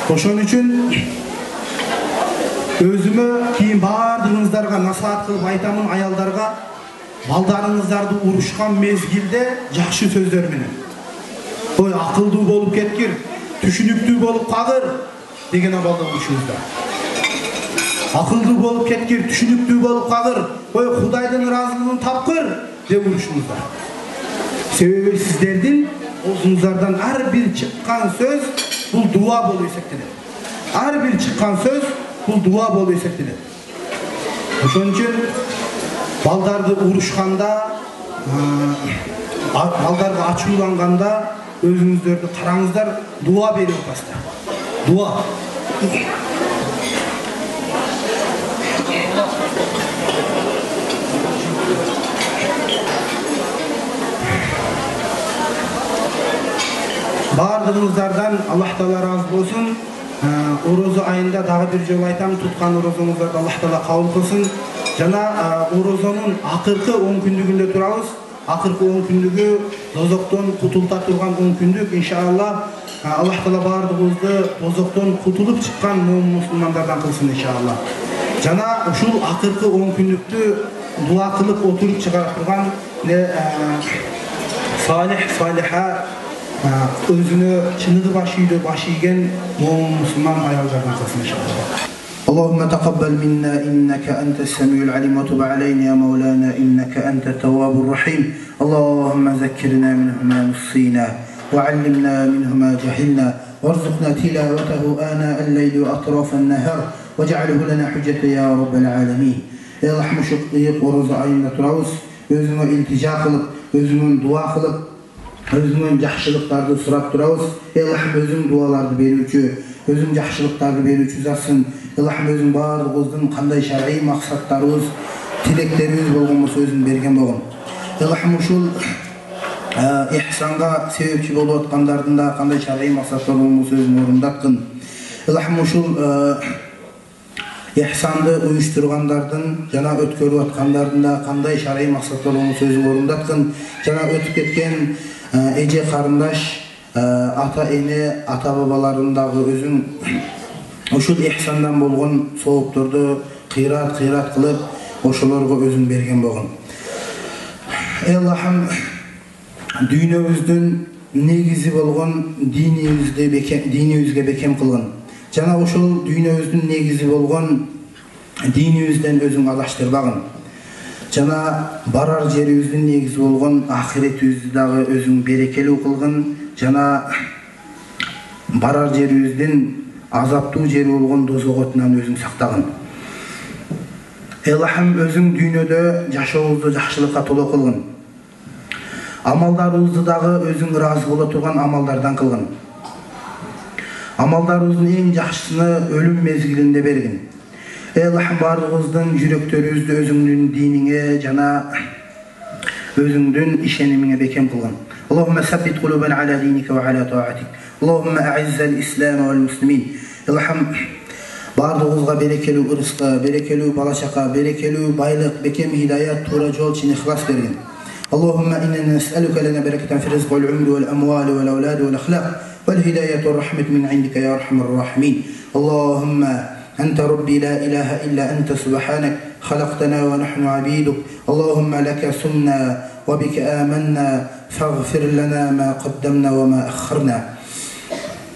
Ошон үчүн өзүмө кийин баардыгыңыздарга насаат кылып айтамын, аялдарга, балдарыңыздарды урушкан мезгилде жакшы сөздөр менен. Ой, акылдуу болуп кеткир, түшүнүктүү болуп кагыр деген абалда урушуңуздар. Акылдуу болуп кеткир, түшүнүктүү болуп кагыр, ой, Кудайдын ыраазылыгын тапкыр деп урушуңуздар. Себеби сиздердин оозуңуздардан ар бир чыккан сөз бул дуа болуп эсептелет. Ар бир чыккан сөз бул дуа болуп эсептелет. Ошон үчүн балдарды урушканда, балдарга ачууланганда өзүңүздөрдү караңыздар, дуа берип атасыздар. Дуа. Бардыгыңыздардан Аллах Таала разы болсун. Орозо айында дагы бир жолу айтам, туткан орозоңуздарды Аллах Таала кабыл кылсын. Жана орозонун акыркы 10 күндүгүндө турабыз. Акыркы 10 күндүгү дозоктон кутулта турган 10 күндүк, иншалла. Аллах Таала бардыгыбызды тозоктон кутулуп чыккан мусулмандардан кылсын иншалла. Жана ушул акыркы 10 күндүктү дуа кылып отуруп чыгара турган салиха өзүнө чыныгы баш үйдө баш ийген мусулман аялдардан кылсын иншалла. اللهم تقبل منا إنك أنت السميع العليم وتب علينا يا مولانا إنك أنت التواب الرحيم. اللهم ذكرنا منه ما نسينا وعلمنا منه ما جهلنا وارزقنا تلاوته آناء الليل وأطراف النهار واجعله لنا حجة يا رب العالمين. يا رحمة شقيق ورزق عيننا تراوس özüne iltica kılıp, özünün dua kılıp, özünün yaxşılıklarını sırap turaus. Allah'ım özün dualarını berүүчү, özün yaxşılıklarını berүүчү zatsın. Allah'ım özün bardığımızın kanday şer'i maksatlarımız, tileklerimiz bolğanmasa özün bergen bolğun. Allah'ım uşul ihsanga sebepçi bolup atkanlardan da kanday şer'i maksatlar bolğanmasa özün orundatkın. Allah'ım uşul ihsanды uyuşturganlardan, jana ötkөрüp atkanlardan da kanday şer'i maksatlar bolğanmasa özün orundatkın. Jana ötüp ketken eje karındaş, ata ene, ata babalarındağı özün uşul ihsandan bolğun soğupturdu kıyrat kılıp oşularga özün bergen bolğun. Ey Allah'ım, dünyabızdın negizi bolğun dinibizge bekem kılgın. Jana uşul dünyabızdın negizi bolğun dinibizden özün adaştırбагын. Jana barar жерибиздин negizi bolğun ahiretibizди dagы özün berekелүү kılgın. Jana barar жерибиздин azaptуу жери болгон дозок отунан өзүң сактагын. Аллахым өзүң дүйнөдө жашообузду жакшылыкка толо кылгын. Амалдарыбызды дагы өзүң ыраазы боло турган амалдардан кылгын. Амалдарыбыздын эң жакшысыны өлүм мезгилинде бергин. Аллахым бардыгыбыздын жүрөктөрүбүздү өзүңдүн диниңе жана өзүңдүн ишенимиңе бекем кылгын. اللهم ثبت قلوبنا على دينك وعلى طاعتك. اللهم أعز الإسلام والمسلمين. اللهم бардыгыбызга берекелүү ырыска, берекелүү балачака, берекелүү байлык, бекем хидаят, туура жол чын ихлас бергин. اللهم إنا نسألك لنا بركة في الرزق والعمر والأموال والأولاد والأخلاق والهداية والرحمة من عندك يا أرحم الراحمين. اللهم أنت ربي لا إله إلا أنت سبحانك خلقتنا ونحن عبيدك. اللهم لك سمنا وبك آمنا فاغفر لنا ما قدمنا وما أخرنا.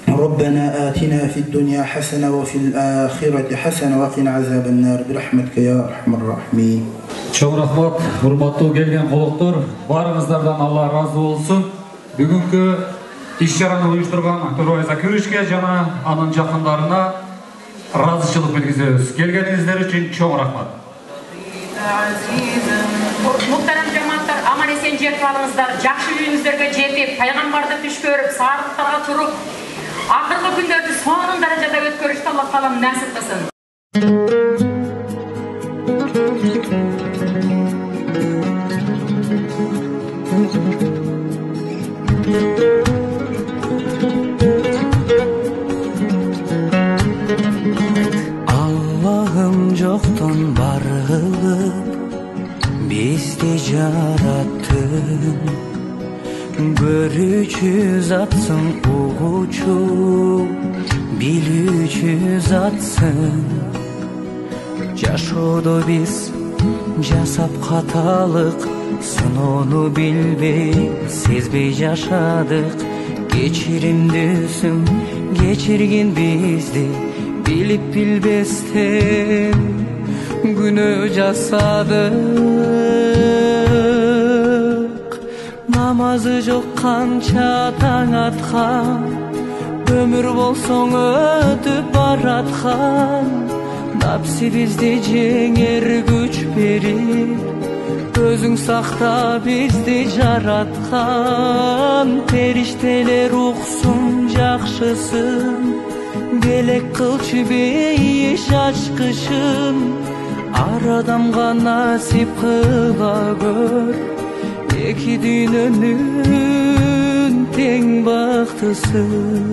ربنا آتنا في الدنيا حسنة وفي الآخرة حسنة وقنا عذاب النار برحمتك يا أرحم الراحمين. Чоң рахмат, урматтуу келген коноктор, барыңыздардан Алла разы болсун. Бүгүнкү иш-чараны уюштурган Турбай Закировичке жана анын жакындарына ыраазычылык билгизебиз. Келгениңиздер үчүн чоң рахмат. Muhterem cemaatler, aman esen жетип алыңыздар, жакшы үйүңүздөргө жетип, пайгамбарды түш көрүп, саардыктарга туруп, акыркы күндөрдү сонун даражада өткөрүштү Аллах таалам насип кылсын. Allah'ım жоктон бар кылып бизди жараттың, көрүүчү затсың, угуучу билүүчү затсың. Жашоодо биз жасап каталык, сыноону билбей, сезбей жашадык. Кечиримдүүсүң, кечиргин бизди билип билбестен күнөө жасадык. Намазы жок канча таң аткан, өмүр болсоң өтүп бараткан. Напсибизди жеңер күч берип, өзүң сакта бизди жараткан. Периштелер уксун жакшысын, белек кылчы бейиш ачкычын. Ар адамга насип кыла көр, эки дүйнөнүн тең бактысын.